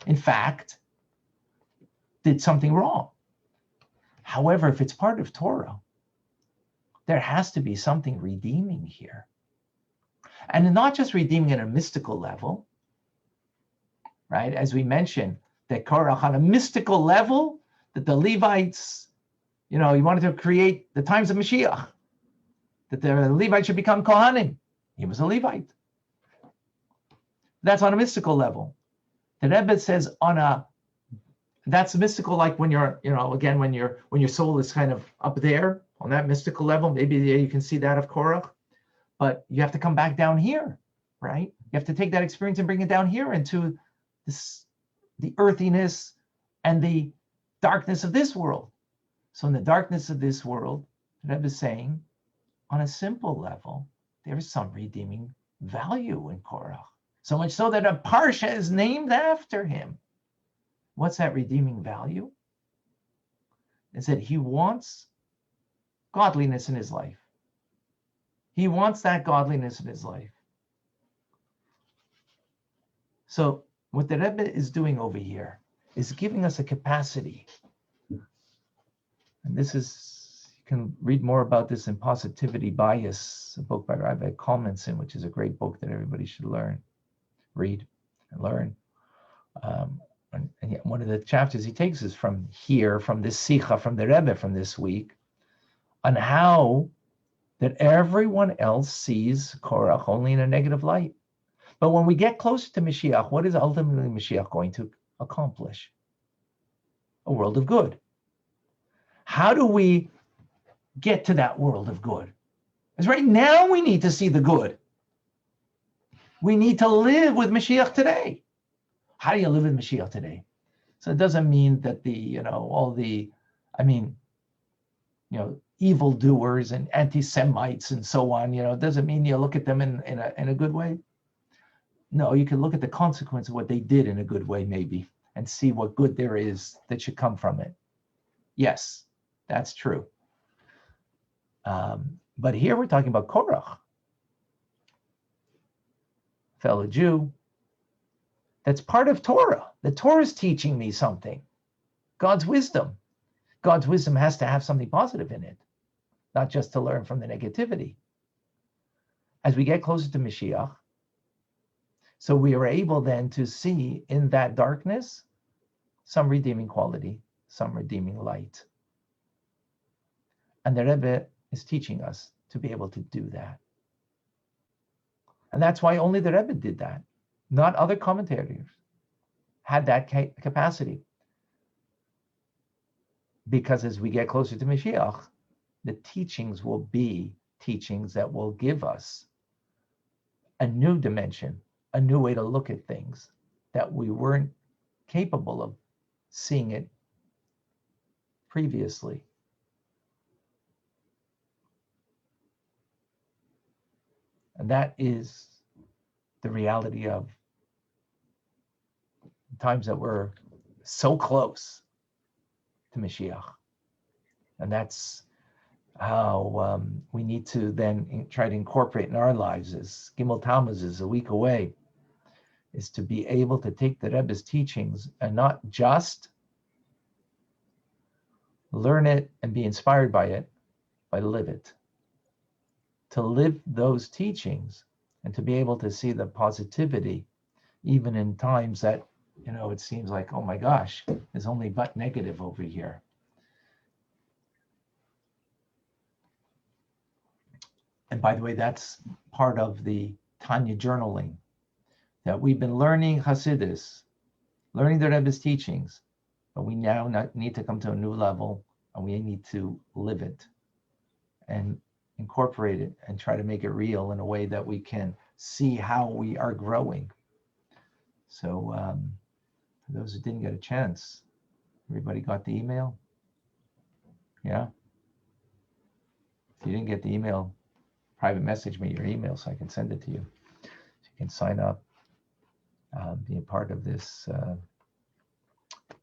In fact, did something wrong. However, if it's part of Torah, there has to be something redeeming here. And not just redeeming at a mystical level, right? As we mentioned, that Korach on a mystical level, that the Levites, he wanted to create the times of Mashiach, that the Levites should become Kohanim. He was a Levite. That's on a mystical level. The Rebbe says that's mystical, like when you're, again, when your soul is kind of up there on that mystical level. Maybe you can see that of Korach, but you have to come back down here, right? You have to take that experience and bring it down here into the earthiness and the darkness of this world. So in the darkness of this world, the Rebbe is saying, on a simple level, there is some redeeming value in Korach. So much so that a Parsha is named after him. What's that redeeming value? Is that he wants godliness in his life. He wants that godliness in his life. So what the Rebbe is doing over here is giving us a capacity. And this is, you can read more about this in Positivity Bias, a book by Rabbi Kalmanson, which is a great book that everybody should read and learn. And yet one of the chapters he takes is from this Sikha, from the Rebbe from this week, on how that everyone else sees Korach only in a negative light. But when we get closer to Mashiach, what is ultimately Mashiach going to accomplish? A world of good. How do we get to that world of good? Because right now we need to see the good. We need to live with Mashiach today. How do you live with Mashiach today? So it doesn't mean that evildoers and anti-Semites and so on, it doesn't mean you look at them in a good way. No, you can look at the consequence of what they did in a good way, maybe, and see what good there is that should come from it. Yes, that's true. But here we're talking about Korach, fellow Jew. That's part of Torah. The Torah is teaching me something. God's wisdom. God's wisdom has to have something positive in it, not just to learn from the negativity. As we get closer to Mashiach, so we are able then to see in that darkness some redeeming quality, some redeeming light. And the Rebbe is teaching us to be able to do that. And that's why only the Rebbe did that. Not other commentators had that capacity. Because as we get closer to Mashiach, the teachings will be teachings that will give us a new dimension, a new way to look at things that we weren't capable of seeing it previously. And that is the reality of times that we're so close to Mashiach. And that's how we need to then try to incorporate in our lives, as Gimel Tammuz is a week away, is to be able to take the Rebbe's teachings and not just learn it and be inspired by it, but live it. To live those teachings and to be able to see the positivity, even in times that, it seems like, oh my gosh, there's only but negative over here. And by the way, that's part of the Tanya journaling, that we've been learning Hasidus, learning the Rebbe's teachings, but we now need to come to a new level and we need to live it and incorporate it and try to make it real in a way that we can see how we are growing. So for those who didn't get a chance, everybody got the email? Yeah? If you didn't get the email, private message me your email so I can send it to you. So you can sign up, be a part of this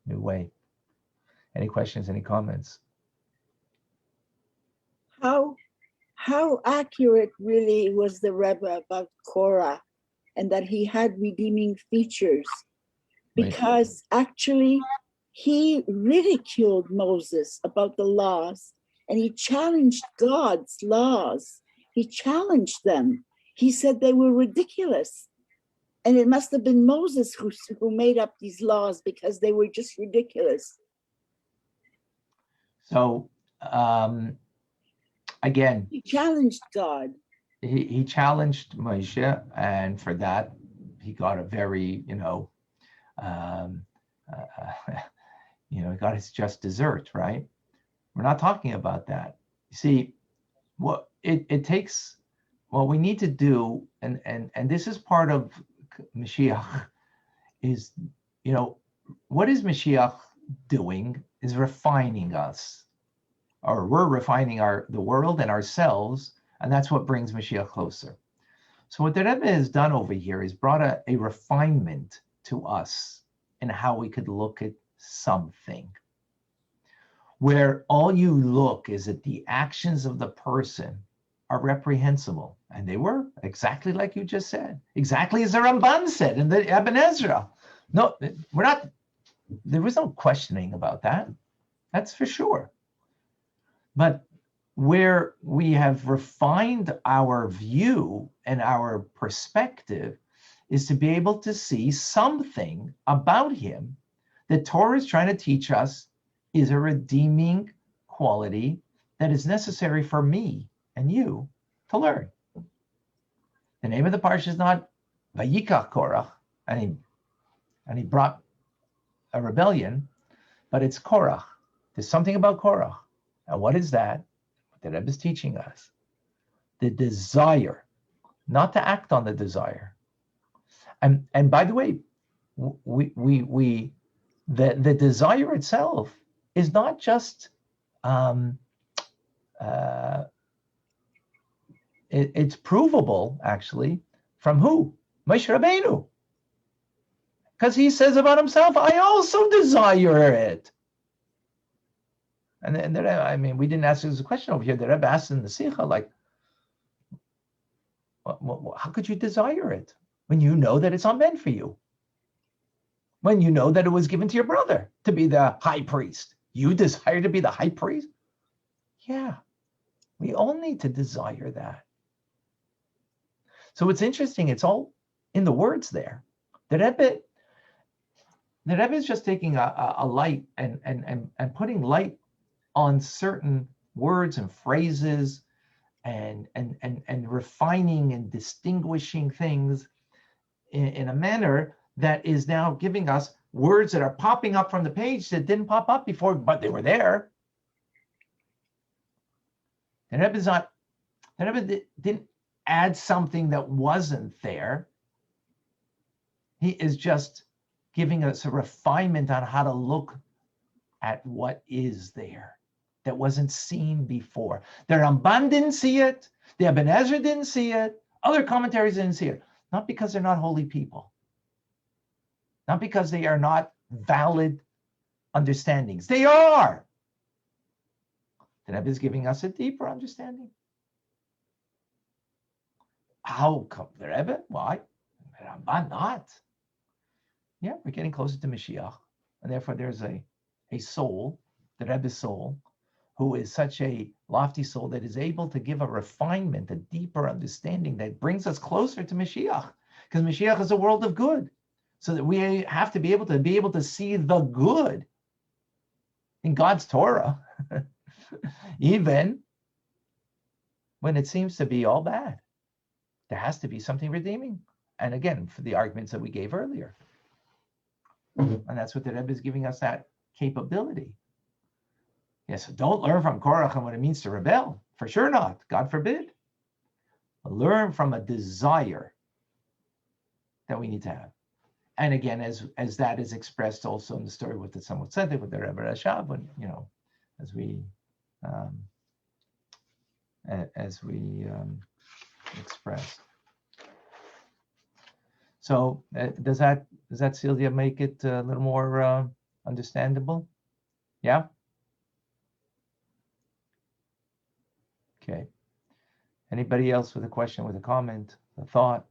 new way. Any questions, any comments? How accurate really was the Rebbe about Korah and that he had redeeming features? Because actually he ridiculed Moses about the laws and he challenged God's laws. He challenged them. He said they were ridiculous. And it must have been Moses who made up these laws because they were just ridiculous. So, again, he challenged God. He challenged Moshe, and for that, he got a very, um, he got his just dessert, right? We're not talking about that. You see, what it takes, what we need to do, and this is part of Mashiach, is, what is Mashiach doing is refining us, or we're refining the world and ourselves, and that's what brings Mashiach closer. So what the Rebbe has done over here is brought a refinement to us in how we could look at something, where all you look is at the actions of the person are reprehensible. And they were, exactly like you just said, exactly as the Ramban said in the Ibn Ezra. No, there was no questioning about that. That's for sure. But where we have refined our view and our perspective is to be able to see something about him that Torah is trying to teach us is a redeeming quality that is necessary for me and you to learn. The name of the parsha is not Vayikach Korach, and he brought a rebellion, but it's Korach. There's something about Korach. And what is that? The Rebbe is teaching us the desire, not to act on the desire. And by the way, the desire itself is not just it's provable actually from who? Moshe Rabbeinu, because he says about himself, "I also desire it." And then, I mean, we didn't ask this a question over here. The Rebbe asked in the Sikha, like, how could you desire it when you know that it's not meant for you? When you know that it was given to your brother to be the high priest. You desire to be the high priest? Yeah, we all need to desire that. So it's interesting, it's all in the words there. The Rebbe is just taking a light and putting light on certain words and phrases and refining and distinguishing things in a manner that is now giving us words that are popping up from the page that didn't pop up before, but they were there. The Rebbe didn't add something that wasn't there. He is just giving us a refinement on how to look at what is there that wasn't seen before. The Ramban didn't see it. The Ibn Ezra didn't see it. Other commentaries didn't see it. Not because they're not holy people. Not because they are not valid understandings. They are. The Rebbe is giving us a deeper understanding. How come the Rebbe? Why? The Ramban not. Yeah, we're getting closer to Mashiach. And therefore there's a soul, the Rebbe's soul, who is such a lofty soul that is able to give a refinement, a deeper understanding that brings us closer to Mashiach. Because Mashiach is a world of good. So that we have to be able to see the good in God's Torah, even when it seems to be all bad. There has to be something redeeming. And again, for the arguments that we gave earlier. And that's what the Rebbe is giving us, that capability. Yes, so don't learn from Korach and what it means to rebel. For sure not. God forbid. But learn from a desire that we need to have. And again, as that is expressed also in the story with the Tzemach Tzedek, with the Rebbe Rashab, when, as we express. So does that Celia make it a little more understandable? Yeah. Okay. Anybody else with a question, with a comment, a thought?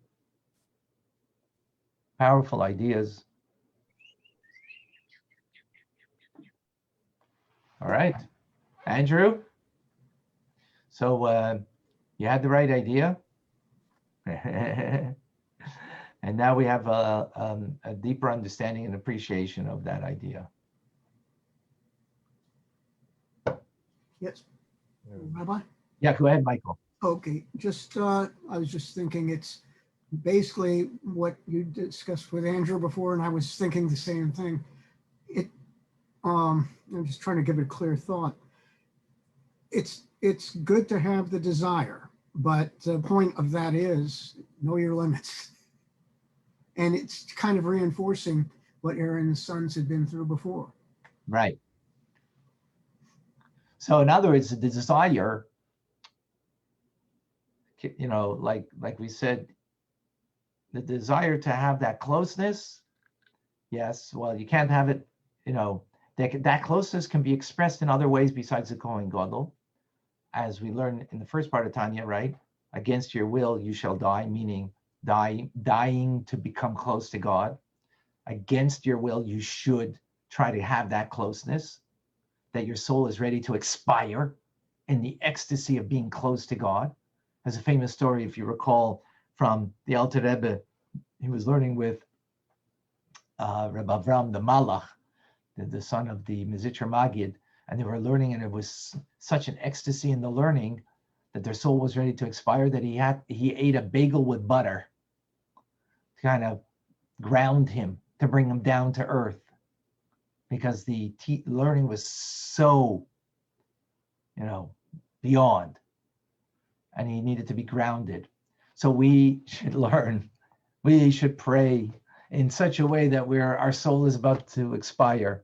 Powerful ideas. All right, Andrew. So you had the right idea. And now we have a deeper understanding and appreciation of that idea. Yes, Rabbi? Yeah, go ahead, Michael. Okay, I was just thinking it's basically what you discussed with Andrew before, and I was thinking the same thing. I'm just trying to give it a clear thought. It's good to have the desire, but the point of that is know your limits. And it's kind of reinforcing what Aaron's sons had been through before. Right. So in other words, the desire, like we said, the desire to have that closeness, yes, well, you can't have it, that closeness can be expressed in other ways besides the Kohen Gadol, as we learned in the first part of Tanya, right? Against your will, you shall die, meaning dying to become close to God. Against your will, you should try to have that closeness, that your soul is ready to expire in the ecstasy of being close to God. There's a famous story, if you recall, from the Alter Rebbe. He was learning with Rabbi Avram, the Malach, the son of the Mizitcher Magid, and they were learning, and it was such an ecstasy in the learning that their soul was ready to expire that he ate a bagel with butter to kind of ground him, to bring him down to earth, because the learning was so, beyond, and he needed to be grounded. So we should learn, we should pray in such a way that our soul is about to expire.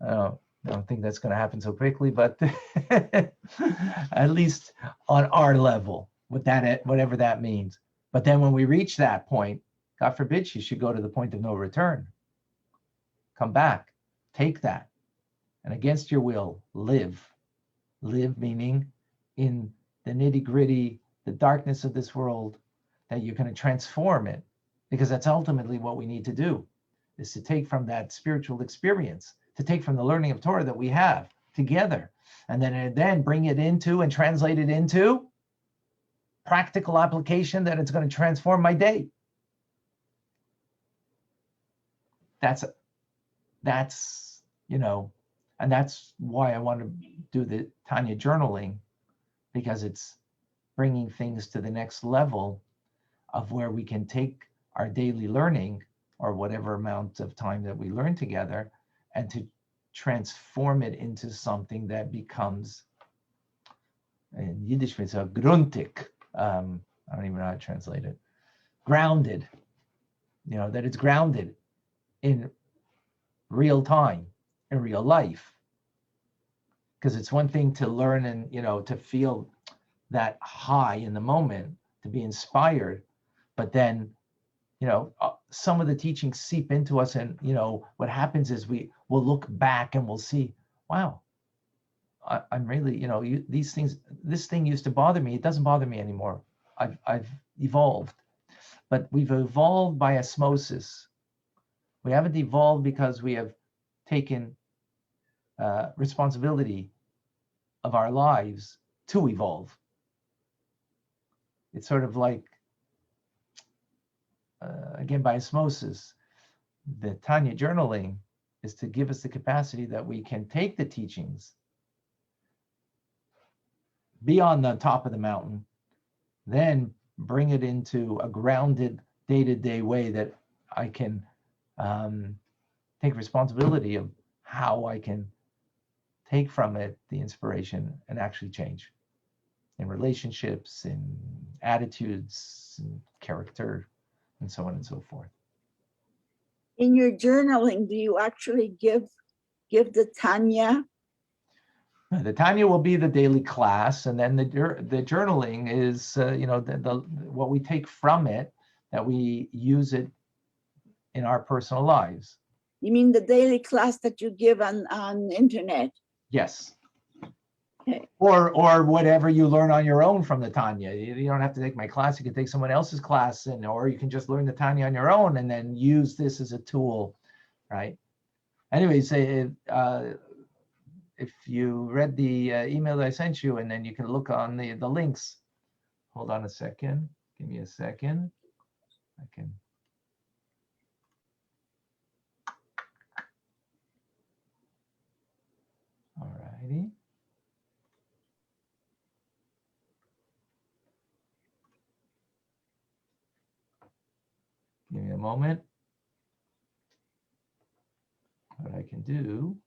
I don't think that's going to happen so quickly, but at least on our level, whatever that means. But then when we reach that point, God forbid you should go to the point of no return. Come back, take that, and against your will, live. Live meaning in the nitty-gritty, the darkness of this world, that you're going to transform it, because that's ultimately what we need to do, is to take from that spiritual experience, to take from the learning of Torah that we have together, and then bring it into and translate it into practical application that it's going to transform my day. That's and that's why I want to do the Tanya journaling, because it's bringing things to the next level of where we can take our daily learning, or whatever amount of time that we learn together, and to transform it into something that becomes, in Yiddish it's a gruntig, I don't even know how to translate it, grounded, that it's grounded in real time, in real life. Because it's one thing to learn and, to feel that high in the moment, to be inspired, but then, some of the teachings seep into us, and, what happens is we'll look back and we'll see, wow, I'm really, these things, this thing used to bother me. It doesn't bother me anymore. I've evolved, but we've evolved by osmosis. We haven't evolved because we have taken responsibility of our lives to evolve. It's sort of like, again, by osmosis. The Tanya journaling is to give us the capacity that we can take the teachings, be on the top of the mountain, then bring it into a grounded day-to-day way that I can take responsibility of how I can take from it the inspiration and actually change in relationships, in attitudes, in character, and so on and so forth. In your journaling, do you actually give the Tanya? The Tanya will be the daily class, and then the journaling is, the what we take from it, that we use it in our personal lives. You mean the daily class that you give on internet? Yes. Okay. Or whatever you learn on your own from the Tanya. You don't have to take my class. You can take someone else's class, or you can just learn the Tanya on your own and then use this as a tool, right? Anyways, if you read the email that I sent you, and then you can look on the links. Hold on a second. Give me a second. I can. All righty. moment. What I can do.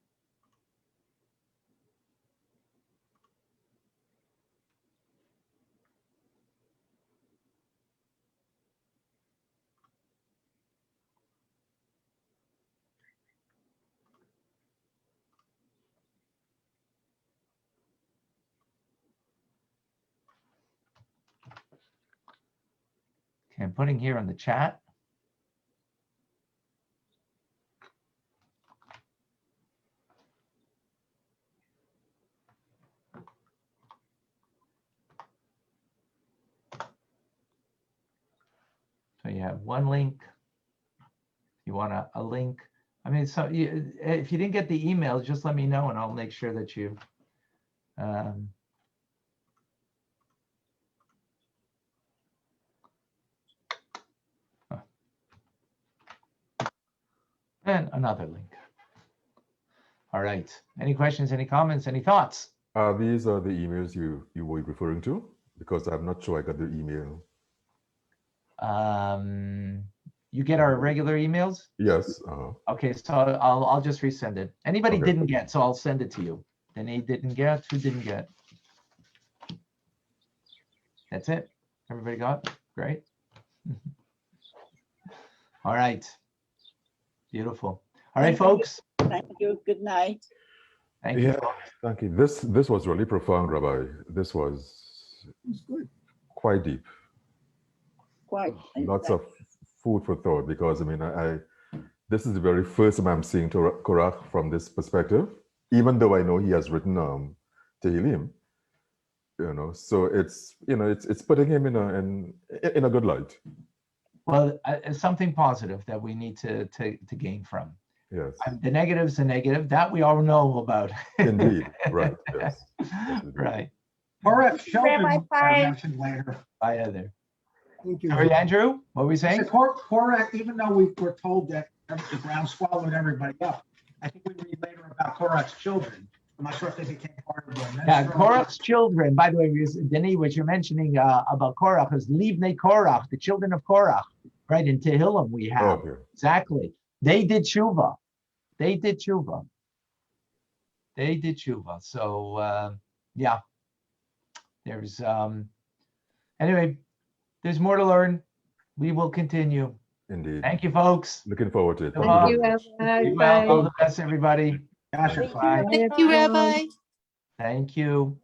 Okay, I'm putting here on the chat. So you have one link. You want a link. I mean, so if you didn't get the email, just let me know and I'll make sure that you. And another link. All right. Any questions, any comments, any thoughts? These are the emails you were referring to? Because I'm not sure I got the email. You get our regular emails? Yes. Okay, so I'll just resend it. Anybody Okay. didn't get, so I'll send it to you. Denny didn't get, who didn't get? That's it. Everybody got? Great. All right. Beautiful. All right, folks. Thank you. Good night. Thank you. Yeah, thank you. This was really profound, Rabbi. This was It's good. quite deep. Quite. Lots of food for thought, because I mean, this is the very first time I'm seeing Korach from this perspective, even though I know he has written Tehillim, so it's it's putting him in a good light. Well, it's something positive that we need to gain from. Yes. The negative's the negative that we all know about. Indeed. Right. Yes. Yes, indeed. Right. Korach's children Rabbi, are bye. mentioned later. Bye, Heather. Thank you. Sorry, Andrew, what were we saying? So Korach, even though we were told that the ground swallowed everybody up, I think we read later about Korach's children. I'm not sure if they became part of the Yeah, Korach's children, by the way, Denny, what you're mentioning about Korach is Livnei Korach, the children of Korach, right? In Tehillim we have. Okay. Exactly. They did tshuva. They did tshuva. They did tshuva. So, yeah, there's, anyway, there's more to learn. We will continue. Indeed. Thank you, folks. Looking forward to it. Thank you, Rabbi. Be well. All the best, everybody. Gotcha. Bye. Thank you, Rabbi. Thank you.